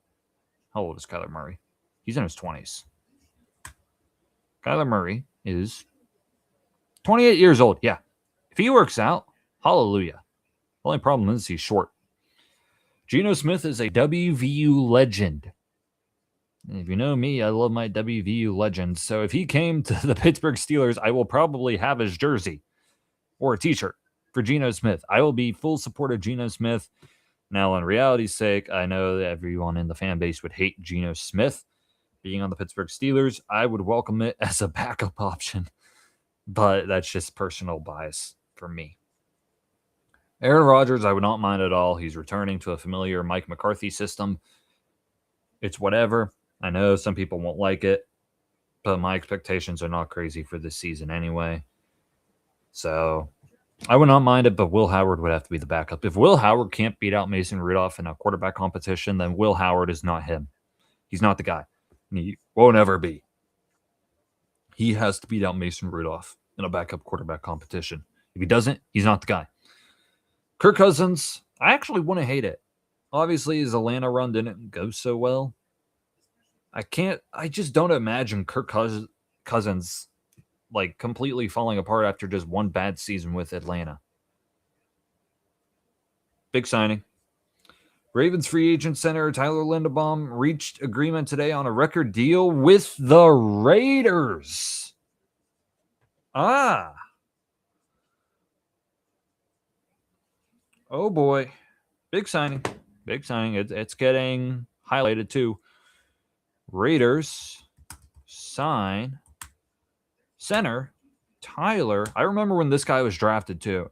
how old is Kyler Murray? He's in his 20s. Kyler Murray is 28 years old. Yeah. If he works out, hallelujah. The only problem is he's short. Geno Smith is a WVU legend. And if you know me, I love my WVU legends. So if he came to the Pittsburgh Steelers, I will probably have his jersey or a t-shirt for Geno Smith. I will be full support of Geno Smith. Now, on reality's sake, I know that everyone in the fan base would hate Geno Smith being on the Pittsburgh Steelers. I would welcome it as a backup option, but that's just personal bias for me. Aaron Rodgers, I would not mind at all. He's returning to a familiar Mike McCarthy system. It's whatever. I know some people won't like it, but my expectations are not crazy for this season anyway. So I would not mind it, but Will Howard would have to be the backup. If Will Howard can't beat out Mason Rudolph in a quarterback competition, then Will Howard is not him. He's not the guy. He won't ever be. He has to beat out Mason Rudolph in a backup quarterback competition. If he doesn't, he's not the guy. Kirk Cousins, I actually wouldn't hate it. Obviously, his Atlanta run didn't go so well. I just don't imagine Kirk Cousins like completely falling apart after just one bad season with Atlanta. Big signing. Ravens free agent center Tyler Linderbaum reached agreement today on a record deal with the Raiders. Oh boy. Big signing. Big signing. It's getting highlighted too. Raiders sign center Tyler. I remember when this guy was drafted too,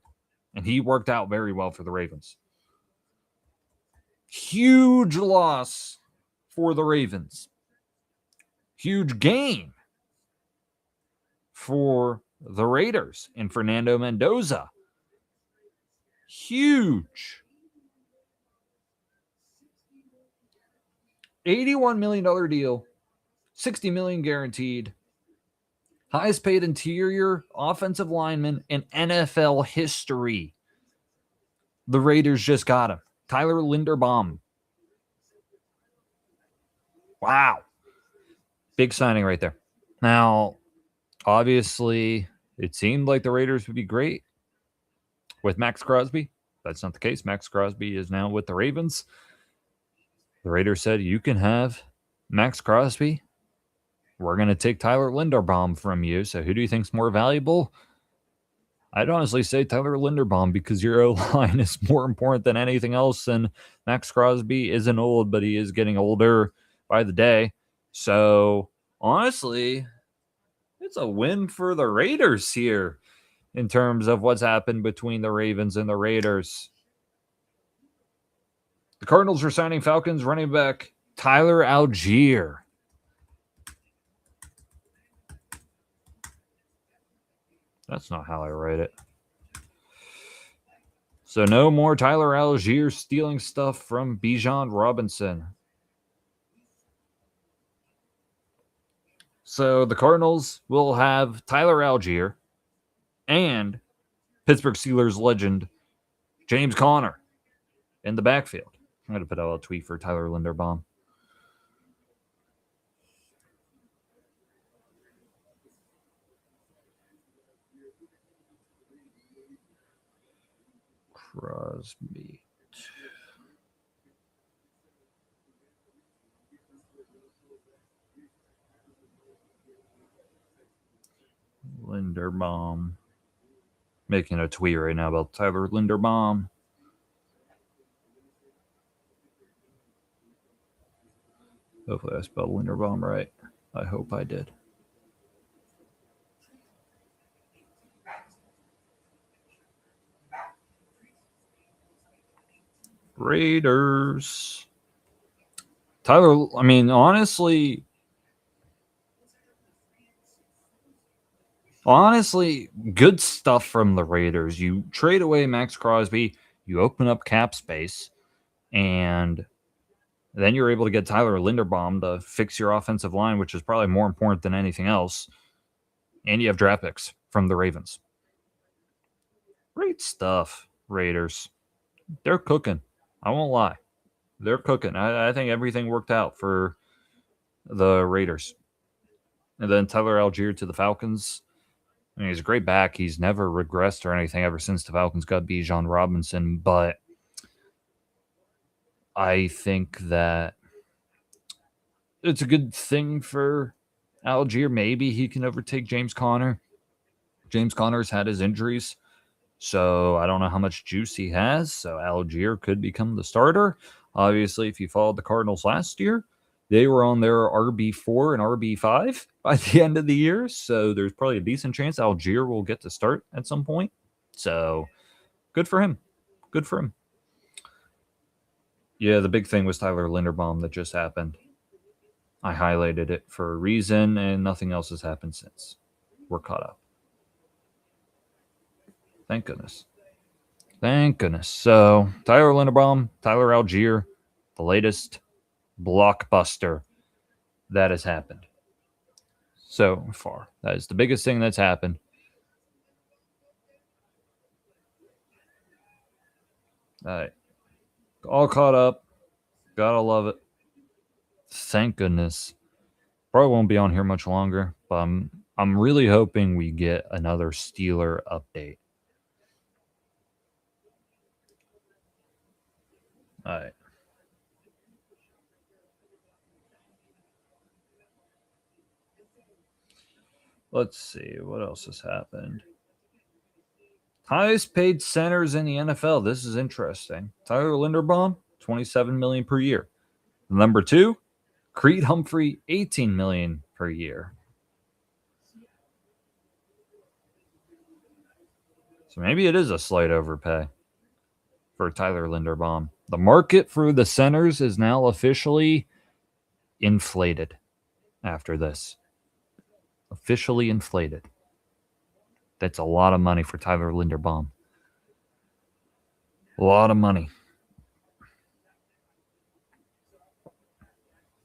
and he worked out very well for the Ravens. Huge loss for the Ravens. Huge gain for the Raiders and Fernando Mendoza. Huge. $81 million deal, $60 million guaranteed. Highest paid interior offensive lineman in NFL history. The Raiders just got him. Tyler Linderbaum. Wow. Big signing right there. Now, obviously, it seemed like the Raiders would be great with Max Crosby. That's not the case. Max Crosby is now with the Ravens. The Raiders said, you can have Max Crosby. We're going to take Tyler Linderbaum from you. So who do you think's more valuable? I'd honestly say Tyler Linderbaum because your O-line is more important than anything else. And Max Crosby isn't old, but he is getting older by the day. So honestly, it's a win for the Raiders here in terms of what's happened between the Ravens and the Raiders. The Cardinals are signing Falcons running back Tyler Allgeier. That's not how I write it. So no more Tyler Allgeier stealing stuff from Bijan Robinson. So the Cardinals will have Tyler Allgeier and Pittsburgh Steelers legend James Conner in the backfield. I'm going to put out a tweet for Tyler Linderbaum. Crosby. Linderbaum. Making a tweet right now about Tyler Linderbaum. Hopefully I spelled Linderbaum right. I hope I did. Raiders. Tyler, I mean, honestly, good stuff from the Raiders. You trade away Max Crosby, you open up cap space, and then you're able to get Tyler Linderbaum to fix your offensive line, which is probably more important than anything else. And you have draft picks from the Ravens. Great stuff, Raiders. They're cooking. I won't lie. They're cooking. I think everything worked out for the Raiders. And then Tyler Allgeier to the Falcons. I mean, he's a great back. He's never regressed or anything ever since the Falcons got Bijan Robinson. But I think that it's a good thing for Allgeier. Maybe he can overtake James Conner. James Conner's had his injuries, so I don't know how much juice he has. So Allgeier could become the starter. Obviously, if you followed the Cardinals last year, they were on their RB4 and RB5 by the end of the year. So there's probably a decent chance Allgeier will get to start at some point. So good for him. Good for him. Yeah, the big thing was Tyler Linderbaum that just happened. I highlighted it for a reason, and nothing else has happened since. We're caught up. Thank goodness. Thank goodness. So, Tyler Linderbaum, Tyler Algier, the latest blockbuster that has happened so far. That is the biggest thing that's happened. All right. All caught up. Gotta love it. Thank goodness. Probably won't be on here much longer, but I'm really hoping we get another Steeler update. All right. Let's see what else has happened. Highest paid centers in the NFL. This is interesting. Tyler Linderbaum, $27 million per year. Number 2, Creed Humphrey, $18 million per year. So maybe it is a slight overpay for Tyler Linderbaum. The market for the centers is now officially inflated after this. Officially inflated. That's a lot of money for Tyler Linderbaum. A lot of money.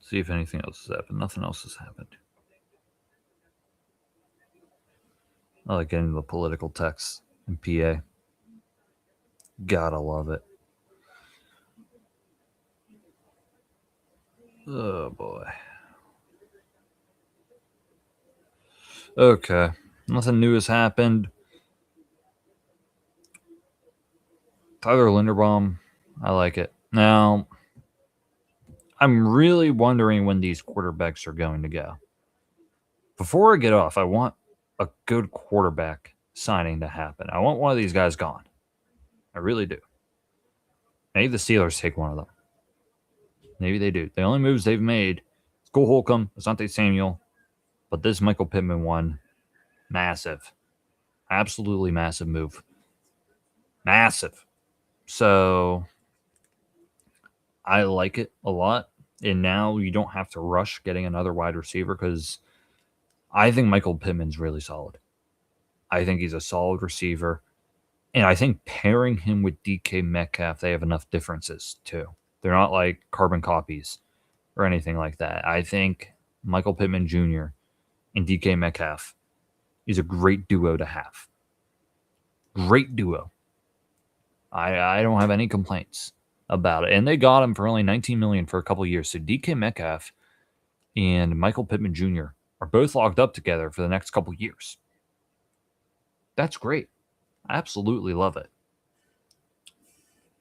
See if anything else has happened. Nothing else has happened. I like getting the political text in PA. Gotta love it. Oh boy. Okay. Nothing new has happened. Tyler Linderbaum, I like it. Now, I'm really wondering when these quarterbacks are going to go. Before I get off, I want a good quarterback signing to happen. I want one of these guys gone. I really do. Maybe the Steelers take one of them. Maybe they do. The only moves they've made is Cole Holcomb, Asante Samuel, but this Michael Pittman one, massive. Absolutely massive move. Massive. So I like it a lot. And now you don't have to rush getting another wide receiver because I think Michael Pittman's really solid. I think he's a solid receiver. And I think pairing him with DK Metcalf, they have enough differences too. They're not like carbon copies or anything like that. I think Michael Pittman Jr. and DK Metcalf is a great duo to have. Great duo. I don't have any complaints about it. And they got him for only $19 million for a couple of years. So DK Metcalf and Michael Pittman Jr. are both locked up together for the next couple of years. That's great. I absolutely love it.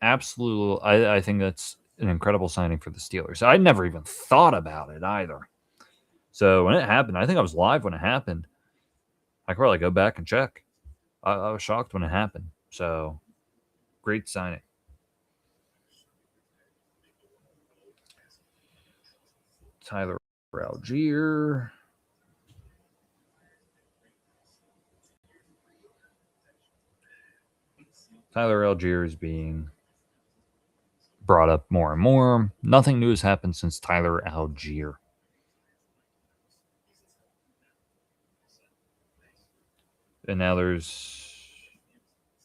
Absolutely. I think that's an incredible signing for the Steelers. I never even thought about it either. So when it happened, I think I was live when it happened. I could probably go back and check. I was shocked when it happened. So great signing. Tyler Algier. Tyler Algier is being brought up more and more. Nothing new has happened since Tyler Algier. And now there's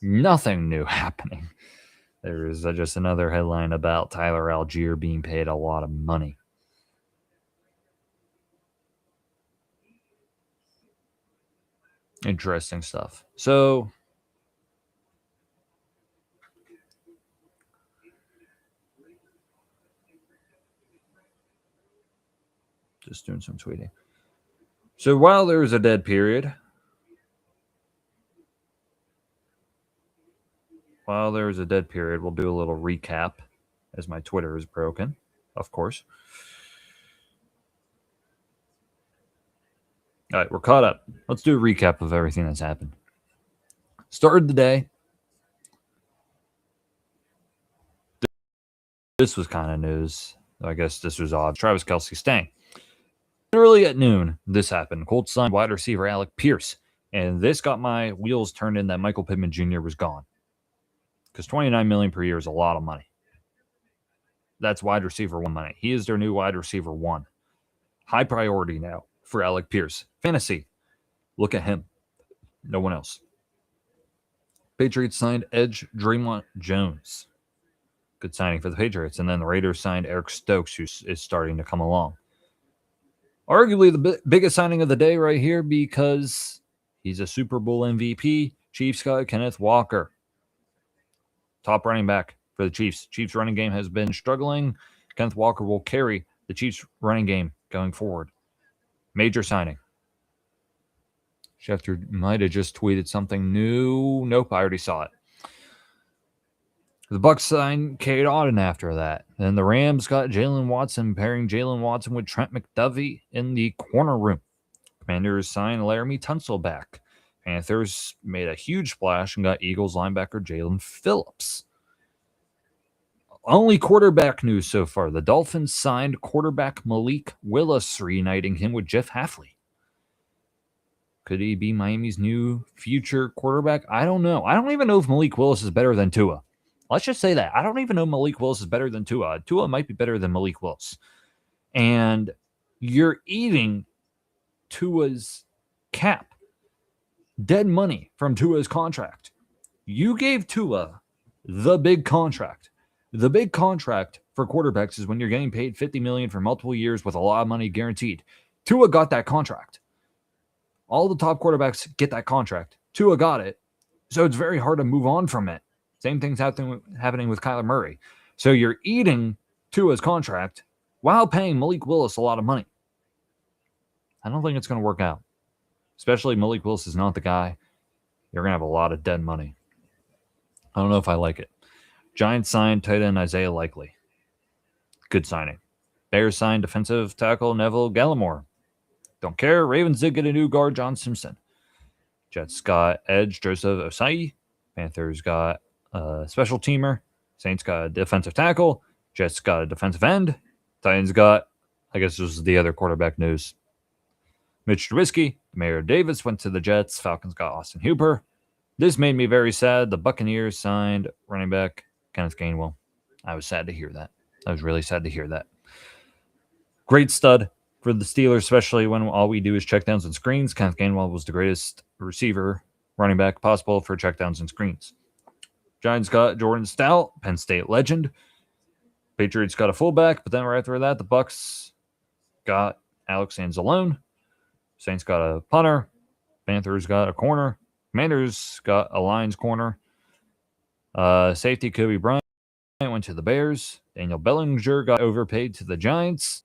nothing new happening. There is just another headline about Tyler Algier being paid a lot of money. Interesting stuff. So, just doing some tweeting. So while there's a dead period, we'll do a little recap as my Twitter is broken, of course. All right, we're caught up. Let's do a recap of everything that's happened. Started the day. This was kind of news. I guess this was odd. Travis Kelce staying. Literally at noon, this happened. Colts signed wide receiver Alec Pierce. And this got my wheels turned in that Michael Pittman Jr. was gone. Because $29 million per year is a lot of money. That's wide receiver one money. He is their new wide receiver one. High priority now for Alec Pierce. Fantasy. Look at him. No one else. Patriots signed edge Draymond Jones. Good signing for the Patriots. And then the Raiders signed Eric Stokes, who is starting to come along. Arguably the biggest signing of the day right here because he's a Super Bowl MVP. Chiefs got Kenneth Walker, top running back for the Chiefs. Chiefs running game has been struggling. Kenneth Walker will carry the Chiefs running game going forward. Major signing. Schefter might have just tweeted something new. Nope, I already saw it. The Bucs signed Cade Otton after that. Then the Rams got Jalen Watson, pairing Jalen Watson with Trent McDuffie in the corner room. Commanders signed Laramie Tunsil back. Panthers made a huge splash and got Eagles linebacker Jalen Phillips. Only quarterback news so far. The Dolphins signed quarterback Malik Willis, reuniting him with Jeff Hafley. Could he be Miami's new future quarterback? I don't know. I don't even know if Malik Willis is better than Tua. Let's just say that. I don't even know Malik Willis is better than Tua. Tua might be better than Malik Willis. And you're eating Tua's cap. Dead money from Tua's contract. You gave Tua the big contract. The big contract for quarterbacks is when you're getting paid $50 million for multiple years with a lot of money guaranteed. Tua got that contract. All the top quarterbacks get that contract. Tua got it. So it's very hard to move on from it. Same thing's happening with Kyler Murray. So you're eating Tua's contract while paying Malik Willis a lot of money. I don't think it's going to work out. Especially Malik Willis is not the guy. You're going to have a lot of dead money. I don't know if I like it. Giants signed tight end Isaiah Likely. Good signing. Bears signed defensive tackle Neville Gallimore. Don't care. Ravens did get a new guard, John Simpson. Jets got edge Joseph Osai. Panthers got a special teamer. Saints got a defensive tackle. Jets got a defensive end. Titans got, I guess this is the other quarterback news. Mitch Trubisky, Mayor Davis went to the Jets. Falcons got Austin Hooper. This made me very sad. The Buccaneers signed running back Kenneth Gainwell. I was sad to hear that. I was really sad to hear that. Great stud for the Steelers, especially when all we do is checkdowns and screens. Kenneth Gainwell was the greatest receiver, running back possible for checkdowns and screens. Giants got Jordan Stout, Penn State legend. Patriots got a fullback, but then right after that, the Bucs got Alex Anzalone. Saints got a punter. Panthers got a corner. Commanders got a Lions corner. Safety Kobe Bryant went to the Bears. Daniel Bellinger got overpaid to the Giants.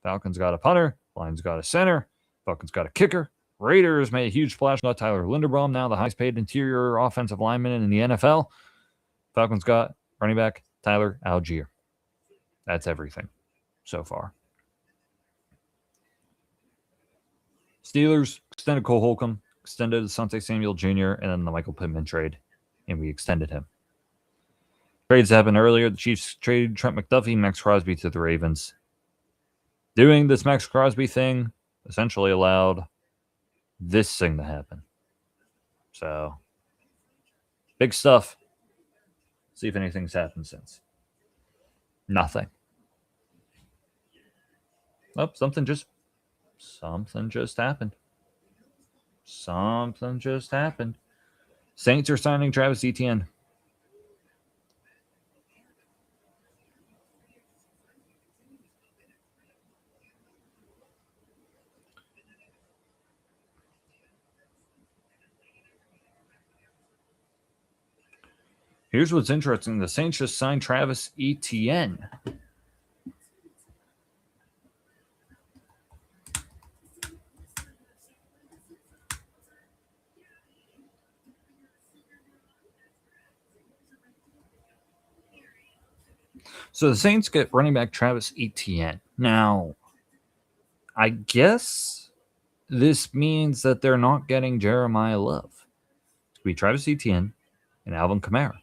Falcons got a punter. Lions got a center. Falcons got a kicker. Raiders made a huge splash. Got Tyler Linderbaum, now the highest paid interior offensive lineman in the NFL. Falcons got running back Tyler Algier. That's everything so far. Steelers extended Cole Holcomb, extended Asante Samuel Jr., and then the Michael Pittman trade, and we extended him. Trades happened earlier. The Chiefs traded Trent McDuffie, Max Crosby to the Ravens. Doing this Max Crosby thing essentially allowed this thing to happen. So, big stuff. See if anything's happened since. Nothing. Oh, something just happened. Something just happened. Saints are signing Travis Etienne. Here's what's interesting. The Saints just signed Travis Etienne. So the Saints get running back Travis Etienne. Now, I guess this means that they're not getting Jeremiah Love. It's going to be Travis Etienne and Alvin Kamara.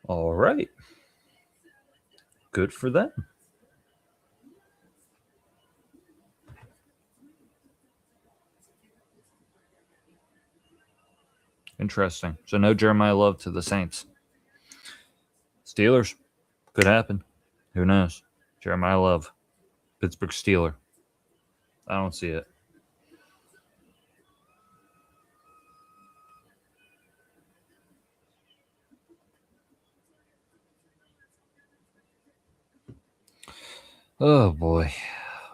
All right. Good for them. Interesting. So no Jeremiah Love to the Saints. Steelers. Could happen. Who knows? Jeremiah Love. Pittsburgh Steeler. I don't see it. Oh boy,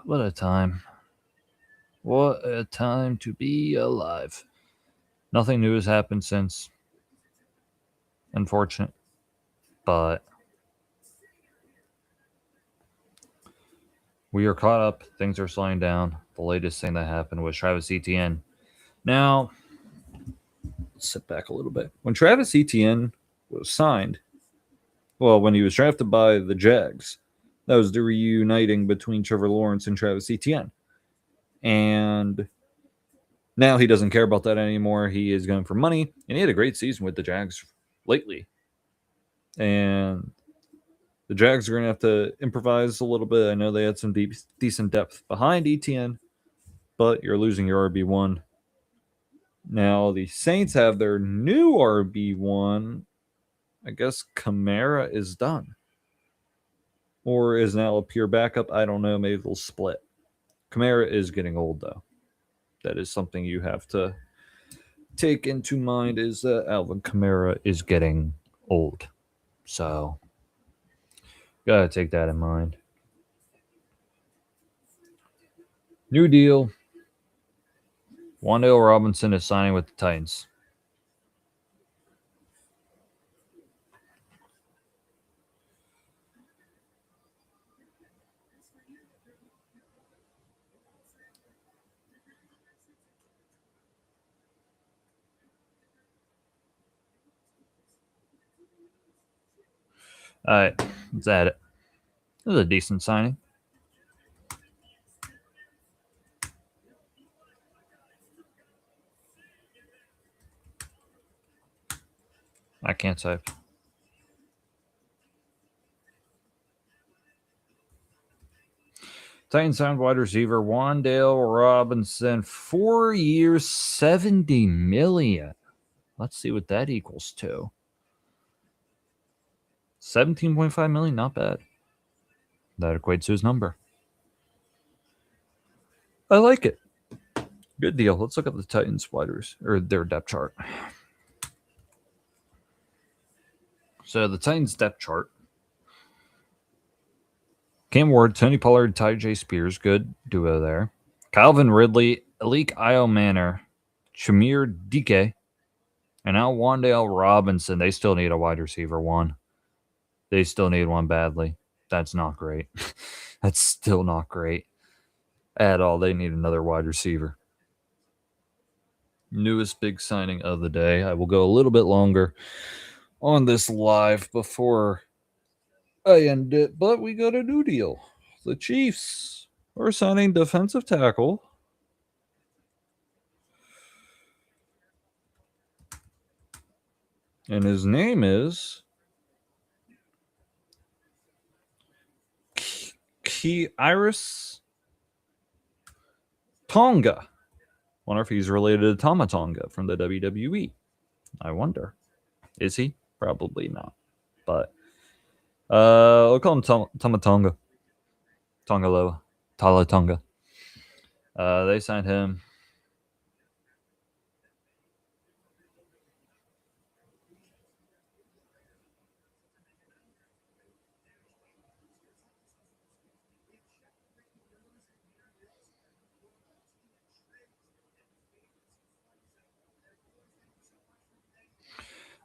what a time. What a time to be alive. Nothing new has happened since. Unfortunate. But we are caught up. Things are slowing down. The latest thing that happened was Travis Etienne. Now, let's sit back a little bit. When Travis Etienne was signed, well, when he was drafted by the Jags, that was the reuniting between Trevor Lawrence and Travis Etienne. And now he doesn't care about that anymore. He is going for money, and he had a great season with the Jags lately. And the Jags are going to have to improvise a little bit. I know they had some decent depth behind Etienne, but you're losing your RB1. Now, the Saints have their new RB1. I guess Kamara is done. Or is now a pure backup. I don't know. Maybe they'll split. Kamara is getting old, though. That is something you have to take into mind, is that Alvin Kamara is getting old. So, gotta take that in mind. New deal. Wan'Dale Robinson is signing with the Titans. All right, let's add it. This is a decent signing. I can't type. Titans signed wide receiver Wan'Dale Robinson, 4 years, $70 million. Let's see what that equals to. 17.5 million, not bad. That equates to his number. I like it. Good deal. Let's look up the Titans widers or their depth chart. So the Titans depth chart. Cam Ward, Tony Pollard, Tyjae Spears, good duo there. Calvin Ridley, Alik Iomanner, Shamir Dike, and now Wan'Dale Robinson. They still need a wide receiver one. They still need one badly. That's not great. That's still not great at all. They need another wide receiver. Newest big signing of the day. I will go a little bit longer on this live before I end it, but we got a new deal. The Chiefs are signing defensive tackle and his name is Khyiris Tonga. Wonder if he's related to Tama Tonga from the WWE. I wonder. Is he? Probably not. But we'll call him Tama Tonga. Tongaloa. Tala Tonga. They signed him.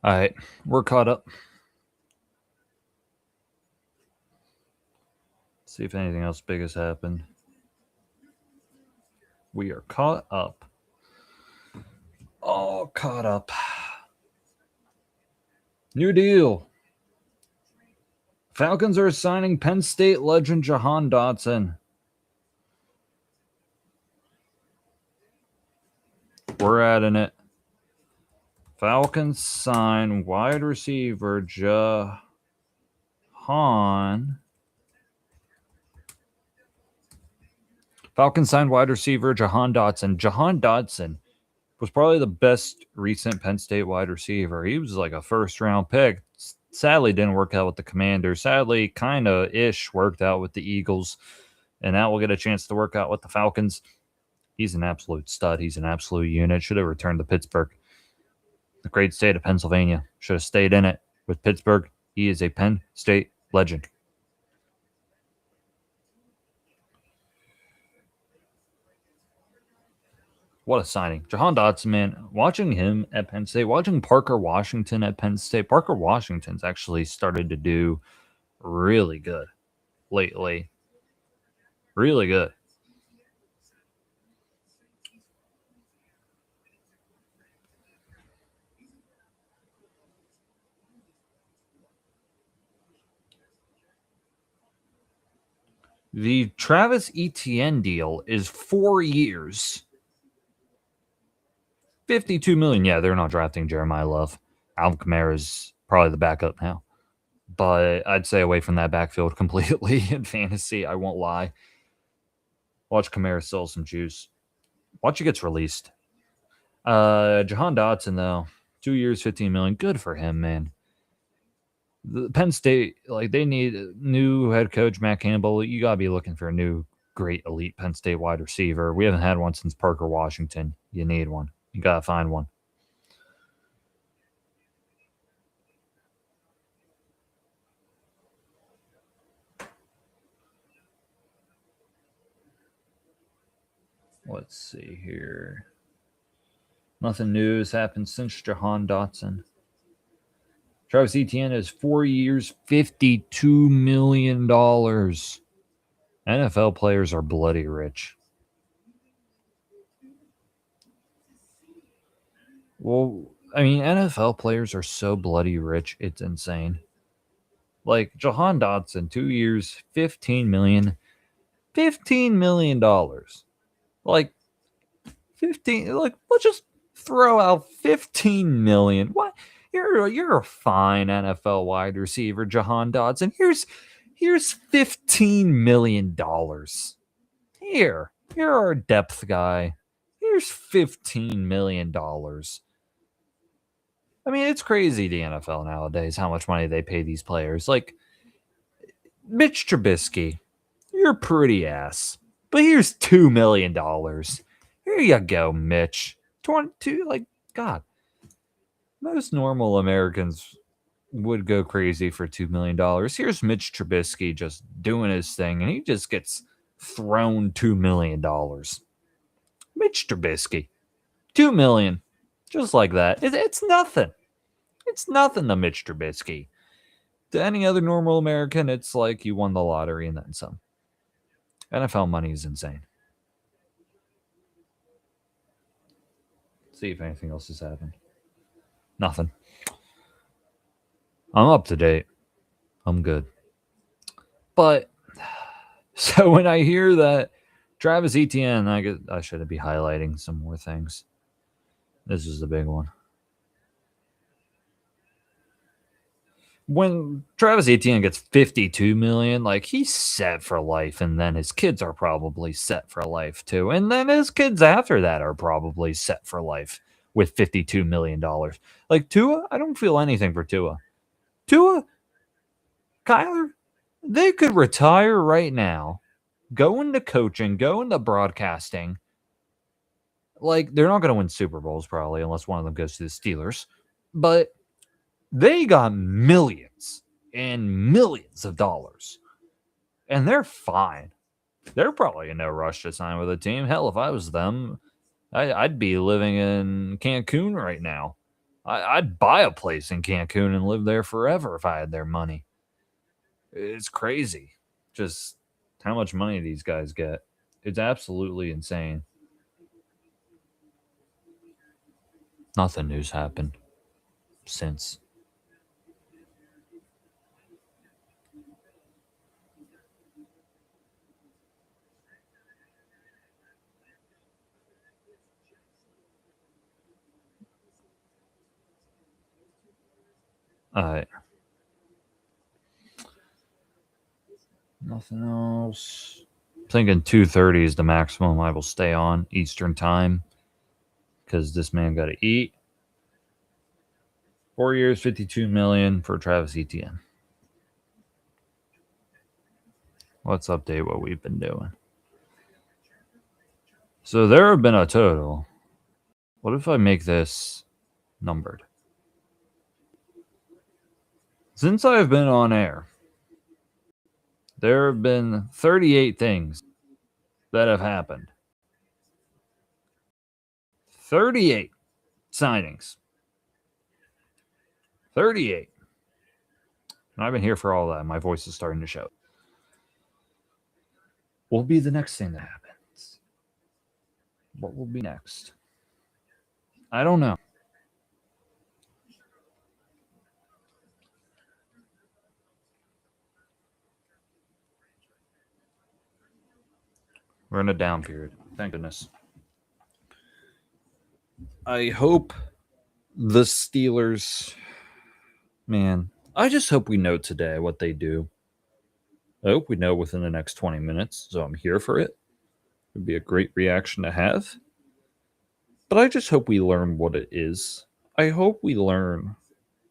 All right, we're caught up. See if anything else big has happened. We are caught up. All caught up. New deal. Falcons are signing Penn State legend Jahan Dotson. We're adding it. Falcons sign wide receiver Jahan. Falcons signed wide receiver Jahan Dotson. Jahan Dotson was probably the best recent Penn State wide receiver. He was like a first-round pick. Sadly, didn't work out with the Commanders. Sadly, kind of ish worked out with the Eagles. And now we'll get a chance to work out with the Falcons. He's an absolute stud. He's an absolute unit. Should have returned to Pittsburgh. The great state of Pennsylvania. Should have stayed in it with Pittsburgh. He is a Penn State legend. What a signing. Jahan Dotson, man, watching him at Penn State, watching Parker Washington at Penn State. Parker Washington's actually started to do really good lately. Really good. The Travis Etienne deal is 4 years, 52 million. Yeah, they're not drafting Jeremiah Love. Alvin Kamara is probably the backup now, but I'd stay away from that backfield completely in fantasy. I won't lie. Watch Kamara sell some juice. Watch he gets released. Jahan Dotson though, 2 years, 15 million. Good for him, man. The Penn State, like they need a new head coach, Matt Campbell. You gotta be looking for a new great elite Penn State wide receiver. We haven't had one since Parker Washington. You need one. You gotta find one. Let's see here. Nothing new has happened since Jahan Dotson. Travis Etienne is 4 years, $52 million. NFL players are bloody rich. Well, I mean, NFL players are so bloody rich, it's insane. Like Jahan Dotson, 2 years, 15 million. $15 million. Like 15, like let's just throw out 15 million. What? You're a fine NFL wide receiver, Jahan Dotson. Here's $15 million. Here, you're our depth guy. Here's $15 million. I mean, it's crazy the NFL nowadays how much money they pay these players. Like Mitch Trubisky, you're pretty ass, but here's $2 million. Here you go, Mitch. 22, like God. Most normal Americans would go crazy for $2 million. Here's Mitch Trubisky just doing his thing, and he just gets thrown $2 million. Mitch Trubisky, $2 million, just like that. It's nothing. It's nothing to Mitch Trubisky. To any other normal American, it's like you won the lottery and then some. NFL money is insane. See if anything else has happened. Nothing. I'm up to date. I'm good. But so when I hear that Travis Etienne, I should be highlighting some more things. This is the big one. When Travis Etienne gets 52 million, like he's set for life, and then his kids are probably set for life too. And then his kids after that are probably set for life with $52 million. Like Tua, I don't feel anything for Tua. Tua, Kyler, they could retire right now, go into coaching, go into broadcasting. Like, they're not going to win Super Bowls probably unless one of them goes to the Steelers. But they got millions and millions of dollars. And they're fine. They're probably in no rush to sign with a team. Hell, if I was them, I'd be living in Cancun right now. I'd buy a place in Cancun and live there forever if I had their money. It's crazy. Just how much money these guys get. It's absolutely insane. Nothing new's happened since. All right. Nothing else. Thinking 2:30 is the maximum I will stay on Eastern time because this man got to eat. 4 years, 52 million for Travis Etienne. Let's update what we've been doing. So there have been a total. What if I make this numbered? Since I have been on air, there have been 38 things that have happened. 38 signings. 38. And I've been here for all that. My voice is starting to show. What will be the next thing that happens? What will be next? I don't know. We're in a down period. Thank goodness. I hope the Steelers, man, I just hope we know today what they do. I hope we know within the next 20 minutes, so I'm here for it. It'd be a great reaction to have. But I just hope we learn what it is. I hope we learn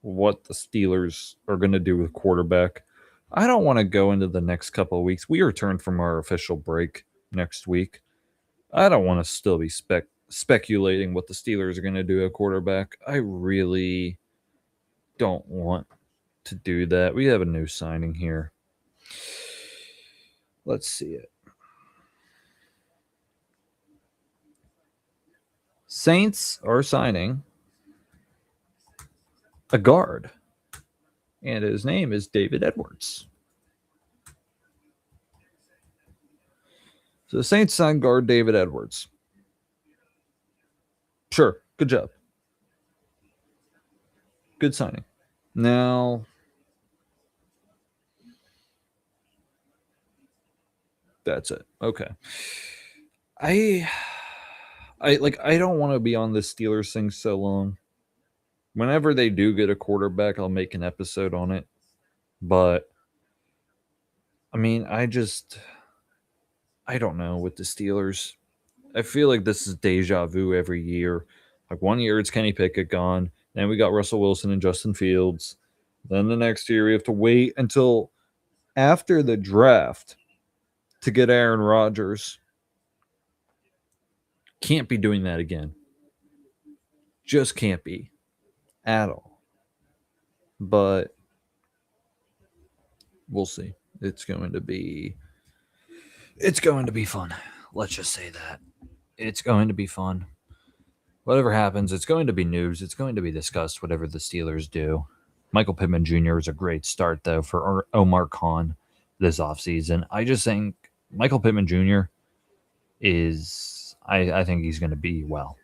what the Steelers are going to do with quarterback. I don't want to go into the next couple of weeks. We return from our official break next week. I don't want to still be speculating what the Steelers are going to do at quarterback. I really don't want to do that. We have a new signing here. Let's see it. Saints are signing a guard, and his name is David Edwards. So the Saints signed guard David Edwards. Sure, good job. Good signing. Now, that's it. Okay. I don't want to be on this Steelers thing so long. Whenever they do get a quarterback, I'll make an episode on it. But I mean, I don't know with the Steelers. I feel like this is deja vu every year. Like 1 year it's Kenny Pickett gone. Then we got Russell Wilson and Justin Fields. Then the next year we have to wait until after the draft to get Aaron Rodgers. Can't be doing that again. Just can't be at all. But we'll see. It's going to be fun. Let's just say that. It's going to be fun. Whatever happens, it's going to be news. It's going to be discussed, whatever the Steelers do. Michael Pittman Jr. is a great start, though, for Omar Khan this offseason. I just think Michael Pittman Jr. I think he's going to be well.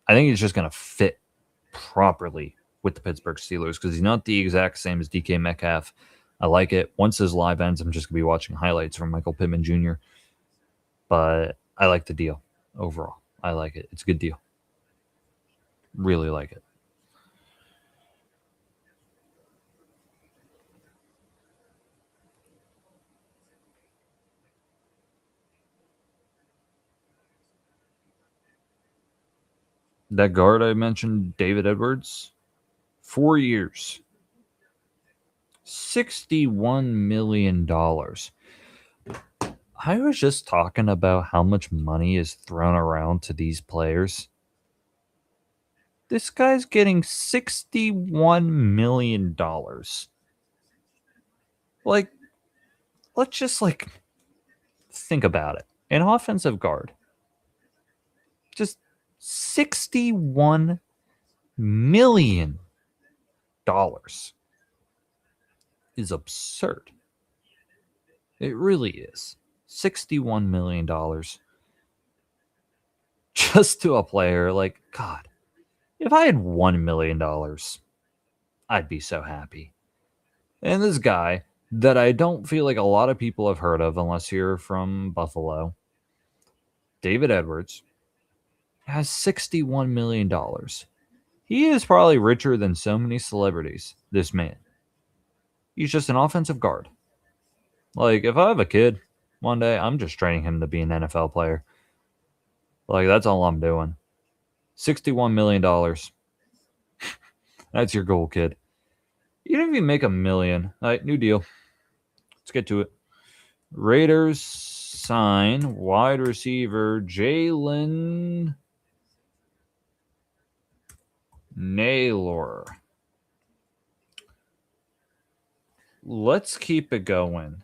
I think he's just going to fit properly with the Pittsburgh Steelers because he's not the exact same as DK Metcalf. I like it. Once his live ends, I'm just going to be watching highlights from Michael Pittman Jr. But I like the deal overall. I like it. It's a good deal. Really like it. That guard I mentioned, David Edwards, 4 years, $61 million. I was just talking about how much money is thrown around to these players. This guy's getting $61 million. Like, let's just think about it. An offensive guard. Just $61 million is absurd. It really is. $61 million just to a player. Like, God, if I had $1 million, I'd be so happy. And this guy that I don't feel like a lot of people have heard of unless you're from Buffalo, David Edwards, has $61 million. He is probably richer than so many celebrities, this man. He's just an offensive guard. Like, if I have a kid one day, I'm just training him to be an NFL player. Like, that's all I'm doing. $61 million. That's your goal, kid. Even if you make $1 million, all right, new deal. Let's get to it. Raiders sign wide receiver Jalen Naylor. Let's keep it going.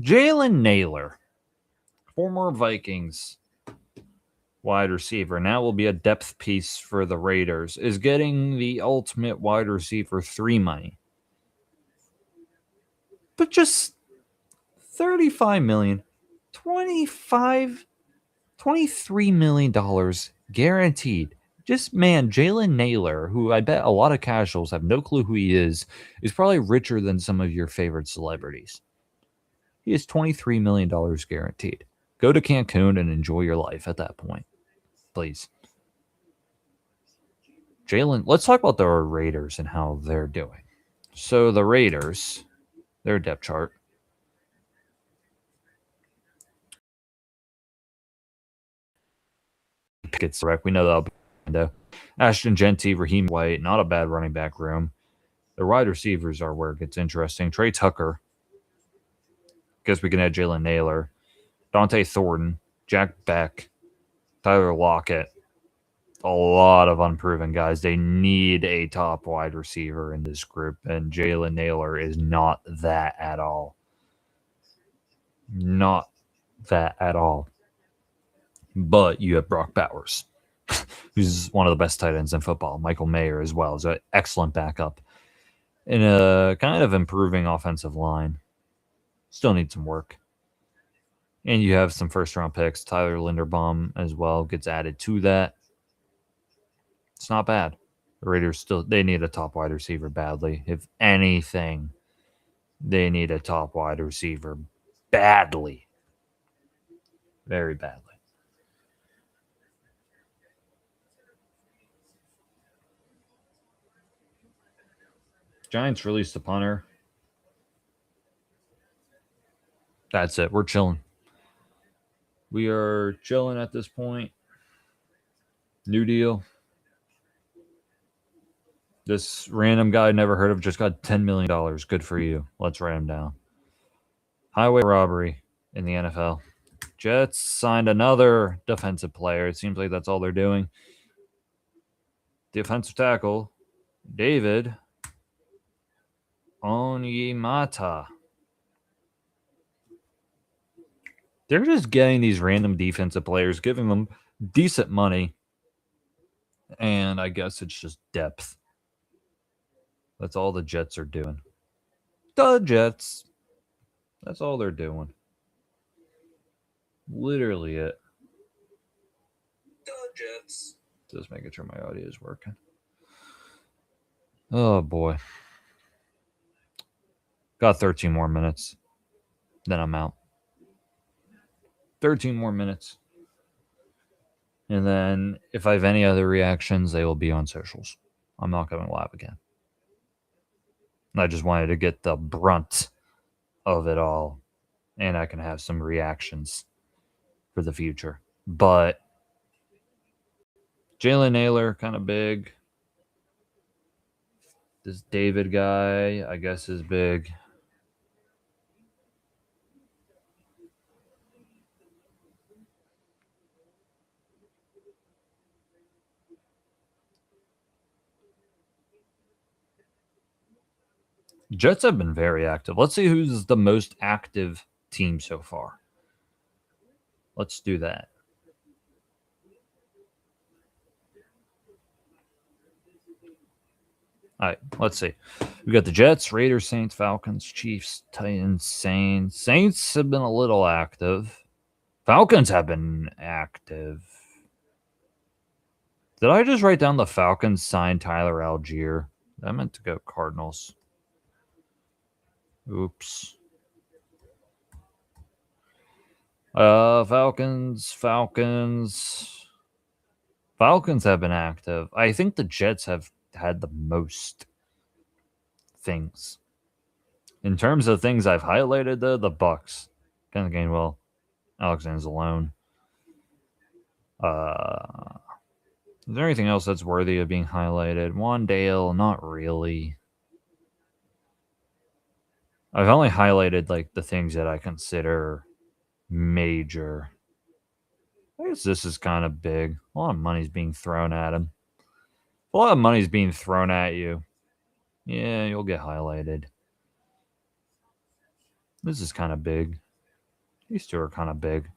Jalen Naylor, former Vikings wide receiver, now will be a depth piece for the Raiders, is getting the ultimate wide receiver 3 money. But just 35 million, 25, $23 million guaranteed. Just man, Jalen Naylor, who I bet a lot of casuals have no clue who he is probably richer than some of your favorite celebrities. He is $23 million guaranteed. Go to Cancun and enjoy your life at that point, please. Jalen, let's talk about the Raiders and how they're doing. So the Raiders, their depth chart. Pickett's correct. We know that'll be window. Ashton Genty, Raheem White, not a bad running back room. The wide receivers are where it gets interesting. Trey Tucker. Guess we can add Jalen Naylor. Dante Thornton, Jack Beck, Tyler Lockett. A lot of unproven guys. They need a top wide receiver in this group, and Jalen Naylor is not that at all. Not that at all. But you have Brock Bowers, who's one of the best tight ends in football. Michael Mayer as well is an excellent backup. In a kind of improving offensive line. Still needs some work. And you have some first-round picks. Tyler Linderbaum as well gets added to that. It's not bad. The Raiders they need a top wide receiver badly. If anything, they need a top wide receiver badly. Very badly. Giants released the punter. That's it. We're chilling. We are chilling at this point. New deal. This random guy I never heard of just got $10 million. Good for you. Let's write him down. Highway robbery in the NFL. Jets signed another defensive player. It seems like that's all they're doing. Defensive tackle, David Onyemata. They're just getting these random defensive players, giving them decent money. And I guess it's just depth. That's all the Jets are doing. The Jets. That's all they're doing. Literally it. The Jets. Just making sure my audio is working. Oh, boy. Got 13 more minutes. Then I'm out. 13 more minutes. And then if I have any other reactions, they will be on socials. I'm not going live again. I just wanted to get the brunt of it all. And I can have some reactions for the future. But Jalen Naylor, kind of big. This David guy, I guess, is big. Jets have been very active. Let's see who's the most active team so far. Let's do that. All right, let's see. We got the Jets, Raiders, Saints, Falcons, Chiefs, Titans, Saints. Saints have been a little active. Falcons have been active. Did I just write down the Falcons signed Tyler Algier? I meant to go Cardinals. Oops. Falcons. Falcons have been active. I think the Jets have had the most things. In terms of things I've highlighted, though, the Bucks. Kenneth Gainwell, Alexander alone. Is there anything else that's worthy of being highlighted? Wandale, not really. I've only highlighted like the things that I consider major. I guess this is kind of big. A lot of money's being thrown at him. A lot of money's being thrown at you. Yeah, you'll get highlighted. This is kind of big. These two are kind of big.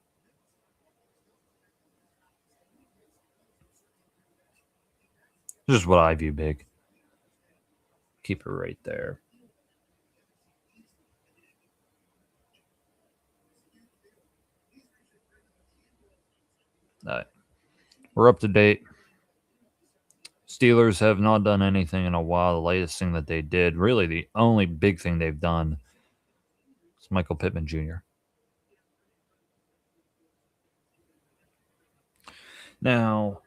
This is what I view big. Keep it right there. All right. We're up to date. Steelers have not done anything in a while. The latest thing that they did, really the only big thing they've done, is Michael Pittman Jr. Now,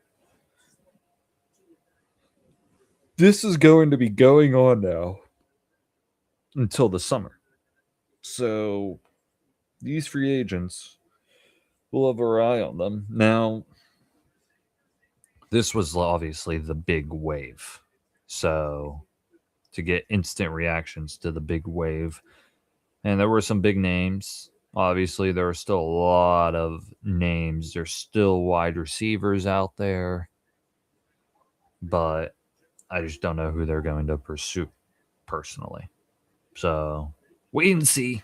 this is going to be going on now until the summer. So, these free agents, we'll have our eye on them. Now, this was obviously the big wave. So, to get instant reactions to the big wave, and there were some big names. Obviously, there are still a lot of names. There's still wide receivers out there, but I just don't know who they're going to pursue personally. So, wait and see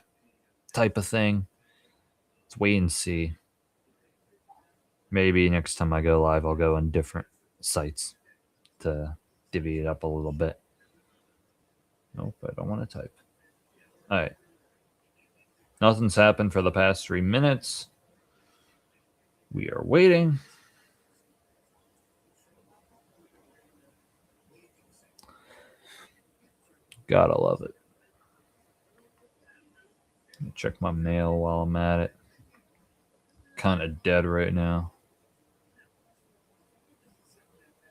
type of thing. Let's wait and see. Maybe next time I go live, I'll go on different sites to divvy it up a little bit. Nope, I don't want to type. All right. Nothing's happened for the past 3 minutes. We are waiting. Gotta love it. Check my mail while I'm at it. Kind of dead right now.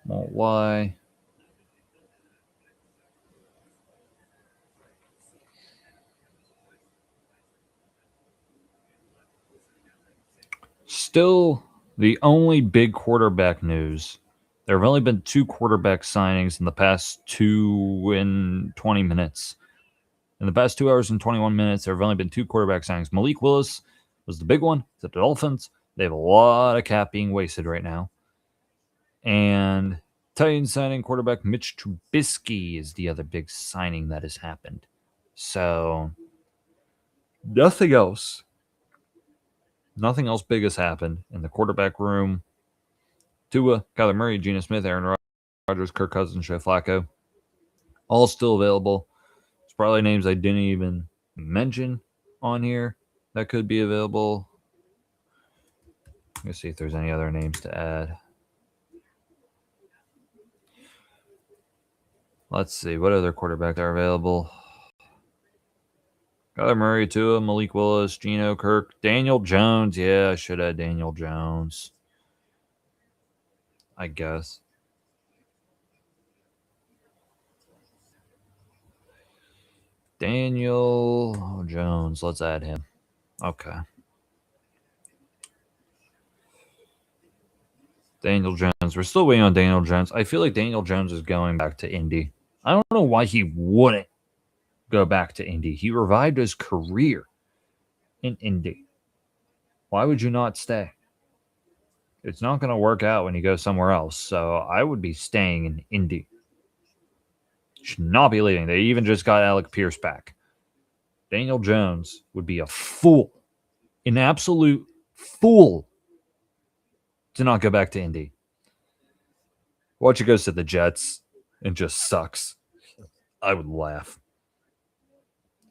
Won't lie. Still, the only big quarterback news. There have only been 2 quarterback signings in the past 2 and 20 minutes. In the past 2 hours and 21 minutes, there have only been 2 quarterback signings. Malik Willis was the big one. The Dolphins, they have a lot of cap being wasted right now. And Titans signing quarterback Mitch Trubisky is the other big signing that has happened. So, nothing else big has happened in the quarterback room. Tua, Kyler Murray, Geno Smith, Aaron Rodgers, Kirk Cousins, Joe Flacco, all still available. It's probably names I didn't even mention on here that could be available. Let's see if there's any other names to add. Let's see what other quarterbacks are available. Kyler Murray, Tua, Malik Willis, Geno, Kirk, Daniel Jones. Yeah, I should add Daniel Jones, I guess. Daniel Jones. Let's add him. Okay. Daniel Jones. We're still waiting on Daniel Jones. I feel like Daniel Jones is going back to Indy. I don't know why he wouldn't go back to Indy. He revived his career in Indy. Why would you not stay? It's not going to work out when you go somewhere else. So I would be staying in Indy. Should not be leaving. They even just got Alec Pierce back. Daniel Jones would be a fool, an absolute fool, to not go back to Indy. Watch it goes to the Jets and just sucks. I would laugh.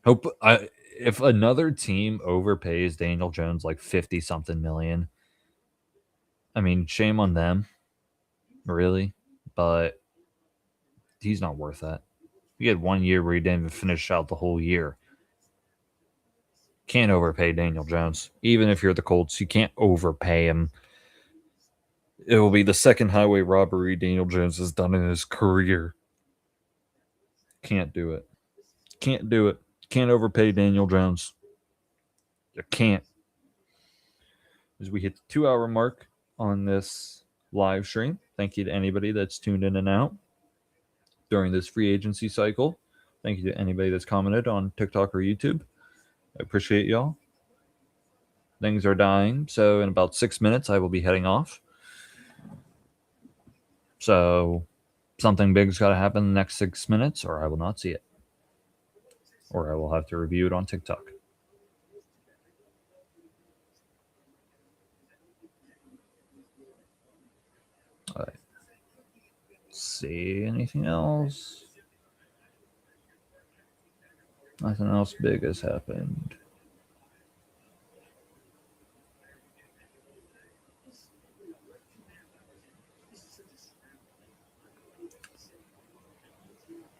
If another team overpays Daniel Jones like 50-something million, I mean, shame on them, really, but he's not worth that. We had 1 year where he didn't even finish out the whole year. Can't overpay Daniel Jones. Even if you're the Colts, you can't overpay him. It will be the second highway robbery Daniel Jones has done in his career. Can't do it. Can't do it. Can't overpay Daniel Jones. You can't. As we hit the 2-hour mark on this live stream, thank you to anybody that's tuned in and out during this free agency cycle. Thank you to anybody that's commented on TikTok or YouTube. I appreciate y'all. Things are dying, so in about 6 minutes, I will be heading off. So something big's got to happen in the next 6 minutes, or I will not see it. Or I will have to review it on TikTok. see, anything else? Nothing else big has happened.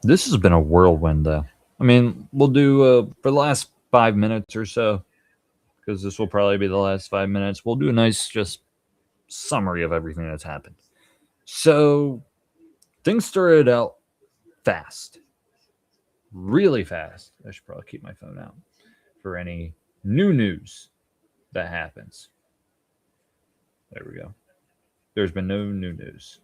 This has been a whirlwind, though. I mean, we'll do for the last 5 minutes or so, because this will probably be the last 5 minutes. We'll do a nice just summary of everything that's happened. So things started out fast, really fast. I should probably keep my phone out for any new news that happens. There we go. There's been no new news.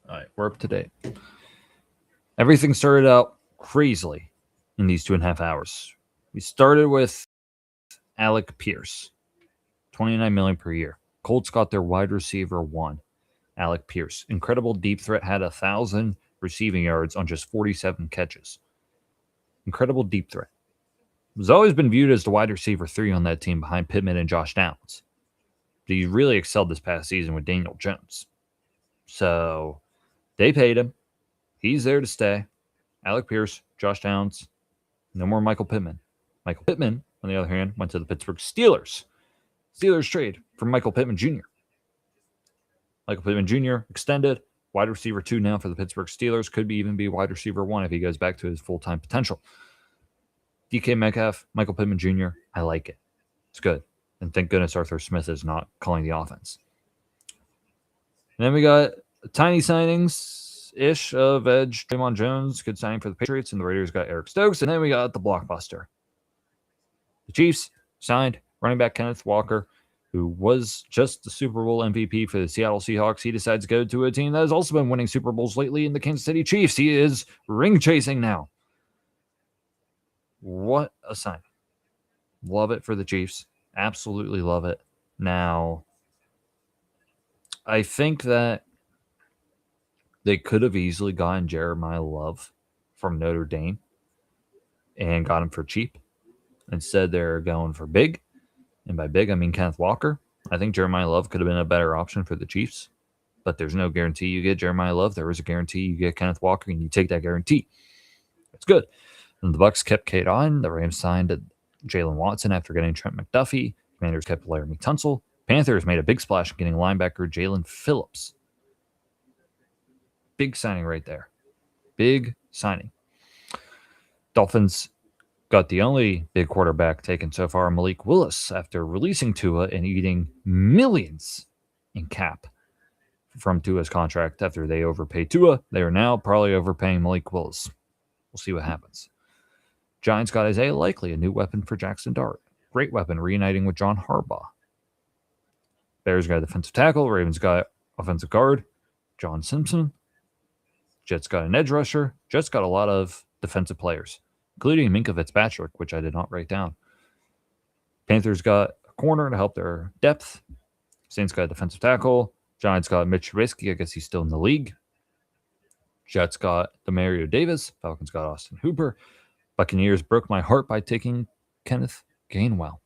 All right, we're up to date. Everything started out crazily in these 2.5 hours. We started with Alec Pierce, $29 million per year. Colts got their wide receiver one, Alec Pierce. Incredible deep threat, had 1,000 receiving yards on just 47 catches. Incredible deep threat. Has always been viewed as the wide receiver 3 on that team behind Pittman and Josh Downs. But he really excelled this past season with Daniel Jones. So they paid him. He's there to stay. Alec Pierce, Josh Downs, no more Michael Pittman. Michael Pittman, on the other hand, went to the Pittsburgh Steelers. Steelers trade for Michael Pittman Jr. Michael Pittman Jr. extended. Wide receiver 2 now for the Pittsburgh Steelers. Could be even be wide receiver 1 if he goes back to his full-time potential. DK Metcalf, Michael Pittman Jr., I like it. It's good. And thank goodness Arthur Smith is not calling the offense. And then we got tiny signings-ish of edge Draymond Jones. Good signing for the Patriots. And the Raiders got Eric Stokes. And then we got the blockbuster. The Chiefs signed running back Kenneth Walker, who was just the Super Bowl MVP for the Seattle Seahawks. He decides to go to a team that has also been winning Super Bowls lately in the Kansas City Chiefs. He is ring chasing now. What a sign. Love it for the Chiefs. Absolutely love it. Now, I think that they could have easily gotten Jeremiah Love from Notre Dame and got him for cheap. Instead, they're going for big. And by big, I mean Kenneth Walker. I think Jeremiah Love could have been a better option for the Chiefs. But there's no guarantee you get Jeremiah Love. There is a guarantee you get Kenneth Walker, and you take that guarantee. It's good. And the Bucs kept Kate on. The Rams signed Jalen Watson after getting Trent McDuffie. Commanders kept Laramie Tunsil. Panthers made a big splash getting linebacker Jalen Phillips. Big signing right there. Big signing. Dolphins got the only big quarterback taken so far, Malik Willis, after releasing Tua and eating millions in cap from Tua's contract after they overpaid Tua. They are now probably overpaying Malik Willis. We'll see what happens. Giants got Isaiah Likely, a new weapon for Jackson Dart. Great weapon, reuniting with John Harbaugh. Bears got a defensive tackle. Ravens got offensive guard, John Simpson. Jets got an edge rusher. Jets got a lot of defensive players, including Minkah Fitzpatrick, which I did not write down. Panthers got a corner to help their depth. Saints got a defensive tackle. Giants got Mitch Trubisky. I guess he's still in the league. Jets got Demario Davis. Falcons got Austin Hooper. Buccaneers broke my heart by taking Kenneth Gainwell.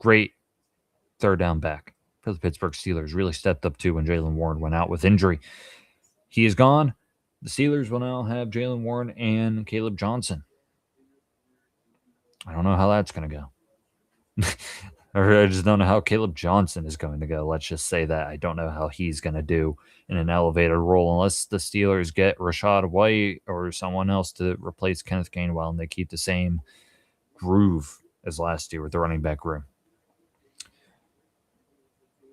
Great third down back for the Pittsburgh Steelers. Really stepped up too when Jaylen Warren went out with injury. He is gone. The Steelers will now have Jaylen Warren and Caleb Johnson. I don't know how that's going to go. Or I just don't know how Caleb Johnson is going to go. Let's just say that. I don't know how he's going to do in an elevated role unless the Steelers get Rachaad White or someone else to replace Kenneth Gainwell and they keep the same groove as last year with the running back room.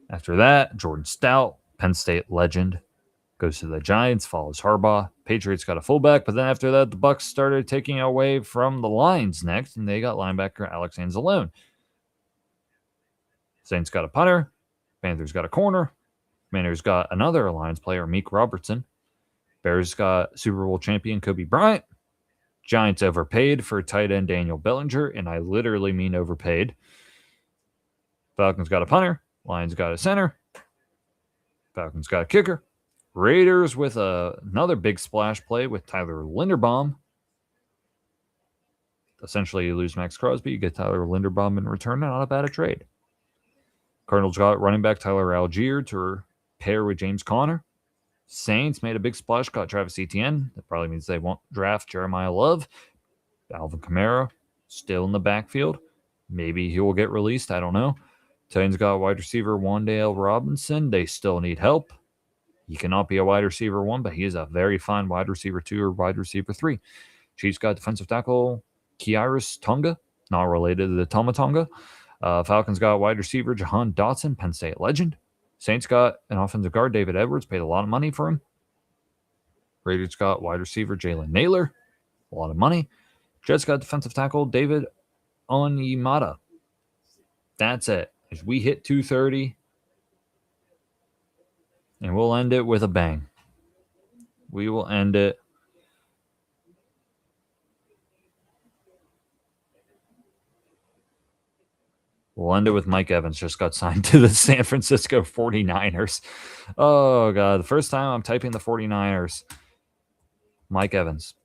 After that, Jordan Stout, Penn State legend, goes to the Giants, follows Harbaugh. Patriots got a fullback, but then after that, the Bucs started taking away from the Lions next, and they got linebacker Alex Anzalone. Saints got a punter. Panthers got a corner. Commanders got another Lions player, Meek Robertson. Bears got Super Bowl champion Kobe Bryant. Giants overpaid for tight end Daniel Bellinger, and I literally mean overpaid. Falcons got a punter. Lions got a center. Falcons got a kicker. Raiders with another big splash play with Tyler Linderbaum. Essentially, you lose Max Crosby, you get Tyler Linderbaum in return, not a bad trade. Cardinals got running back Tyler Algier to pair with James Conner. Saints made a big splash, got Travis Etienne. That probably means they won't draft Jeremiah Love. Alvin Kamara still in the backfield. Maybe he will get released. I don't know. Titans got wide receiver Wan'Dale Robinson. They still need help. He cannot be a wide receiver 1, but he is a very fine wide receiver 2 or wide receiver 3. Chiefs got defensive tackle Kairos Tonga, not related to the Tama Tonga. Falcons got wide receiver Jahan Dotson, Penn State legend. Saints got an offensive guard, David Edwards, paid a lot of money for him. Raiders got wide receiver Jalen Naylor, a lot of money. Jets got defensive tackle David Onyemata. That's it. As we hit 2:30, and we'll end it with a bang. We will end it. We'll end it with Mike Evans just got signed to the San Francisco 49ers. Oh, God. The first time I'm typing the 49ers. Mike Evans.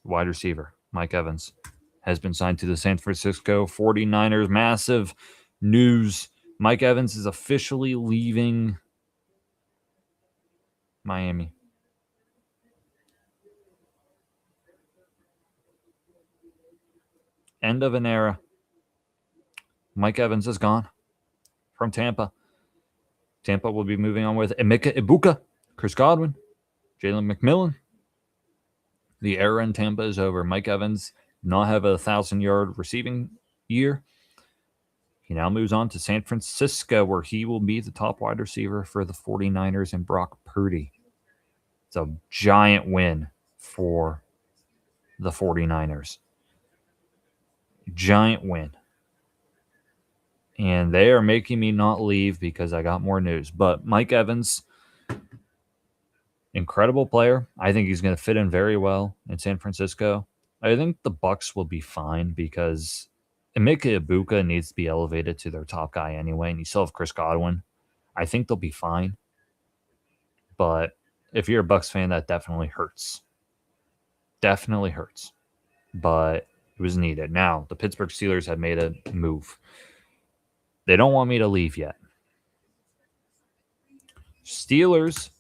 Wide receiver. Mike Evans has been signed to the San Francisco 49ers. Massive news. Mike Evans is officially leaving Miami. End of an era. Mike Evans is gone from Tampa. Tampa will be moving on with Emeka Ibuka, Chris Godwin, Jalen McMillan. The era in Tampa is over. Mike Evans not have a 1,000-yard receiving year. He now moves on to San Francisco, where he will be the top wide receiver for the 49ers and Brock Purdy. It's a giant win for the 49ers. Giant win. And they are making me not leave because I got more news. But Mike Evans, incredible player. I think he's going to fit in very well in San Francisco. I think the Bucs will be fine because Emeka Ibuka needs to be elevated to their top guy anyway, and you still have Chris Godwin. I think they'll be fine. But if you're a Bucs fan, that definitely hurts. Definitely hurts. But it was needed. Now, the Pittsburgh Steelers have made a move. They don't want me to leave yet. Steelers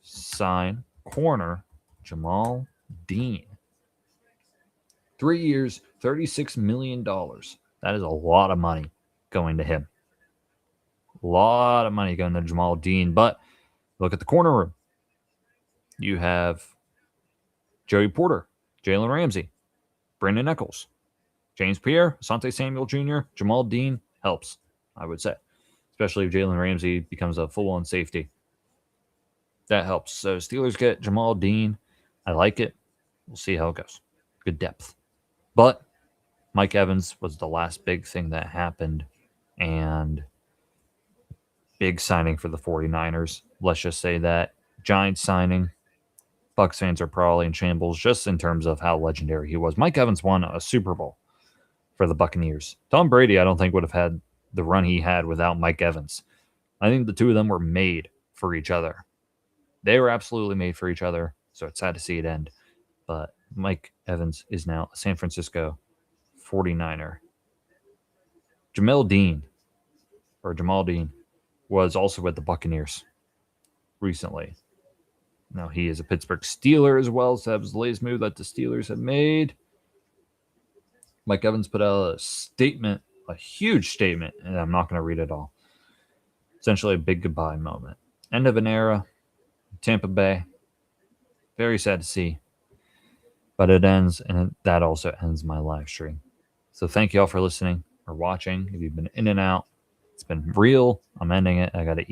sign corner Jamal Dean. 3 years, $36 million. That is a lot of money going to him. A lot of money going to Jamal Dean. But look at the corner room. You have Joey Porter, Jalen Ramsey, Brandon Echols, James Pierre, Asante Samuel Jr., Jamal Dean helps, I would say. Especially if Jalen Ramsey becomes a full-on safety. That helps. So Steelers get Jamal Dean. I like it. We'll see how it goes. Good depth. But Mike Evans was the last big thing that happened. And big signing for the 49ers. Let's just say that. Giant signing. Bucs fans are probably in shambles just in terms of how legendary he was. Mike Evans won a Super Bowl for the Buccaneers. Tom Brady, I don't think, would have had the run he had without Mike Evans. I think the two of them were made for each other. They were absolutely made for each other, so it's sad to see it end. But Mike Evans is now a San Francisco 49er. Jamal Dean was also with the Buccaneers recently. Now he is a Pittsburgh Steeler as well, so that was the latest move that the Steelers have made. Mike Evans put out a statement, a huge statement, and I'm not going to read it all. Essentially a big goodbye moment. End of an era. Tampa Bay. Very sad to see. But it ends, and that also ends my live stream. So thank you all for listening or watching. If you've been in and out, it's been real. I'm ending it. I got to eat.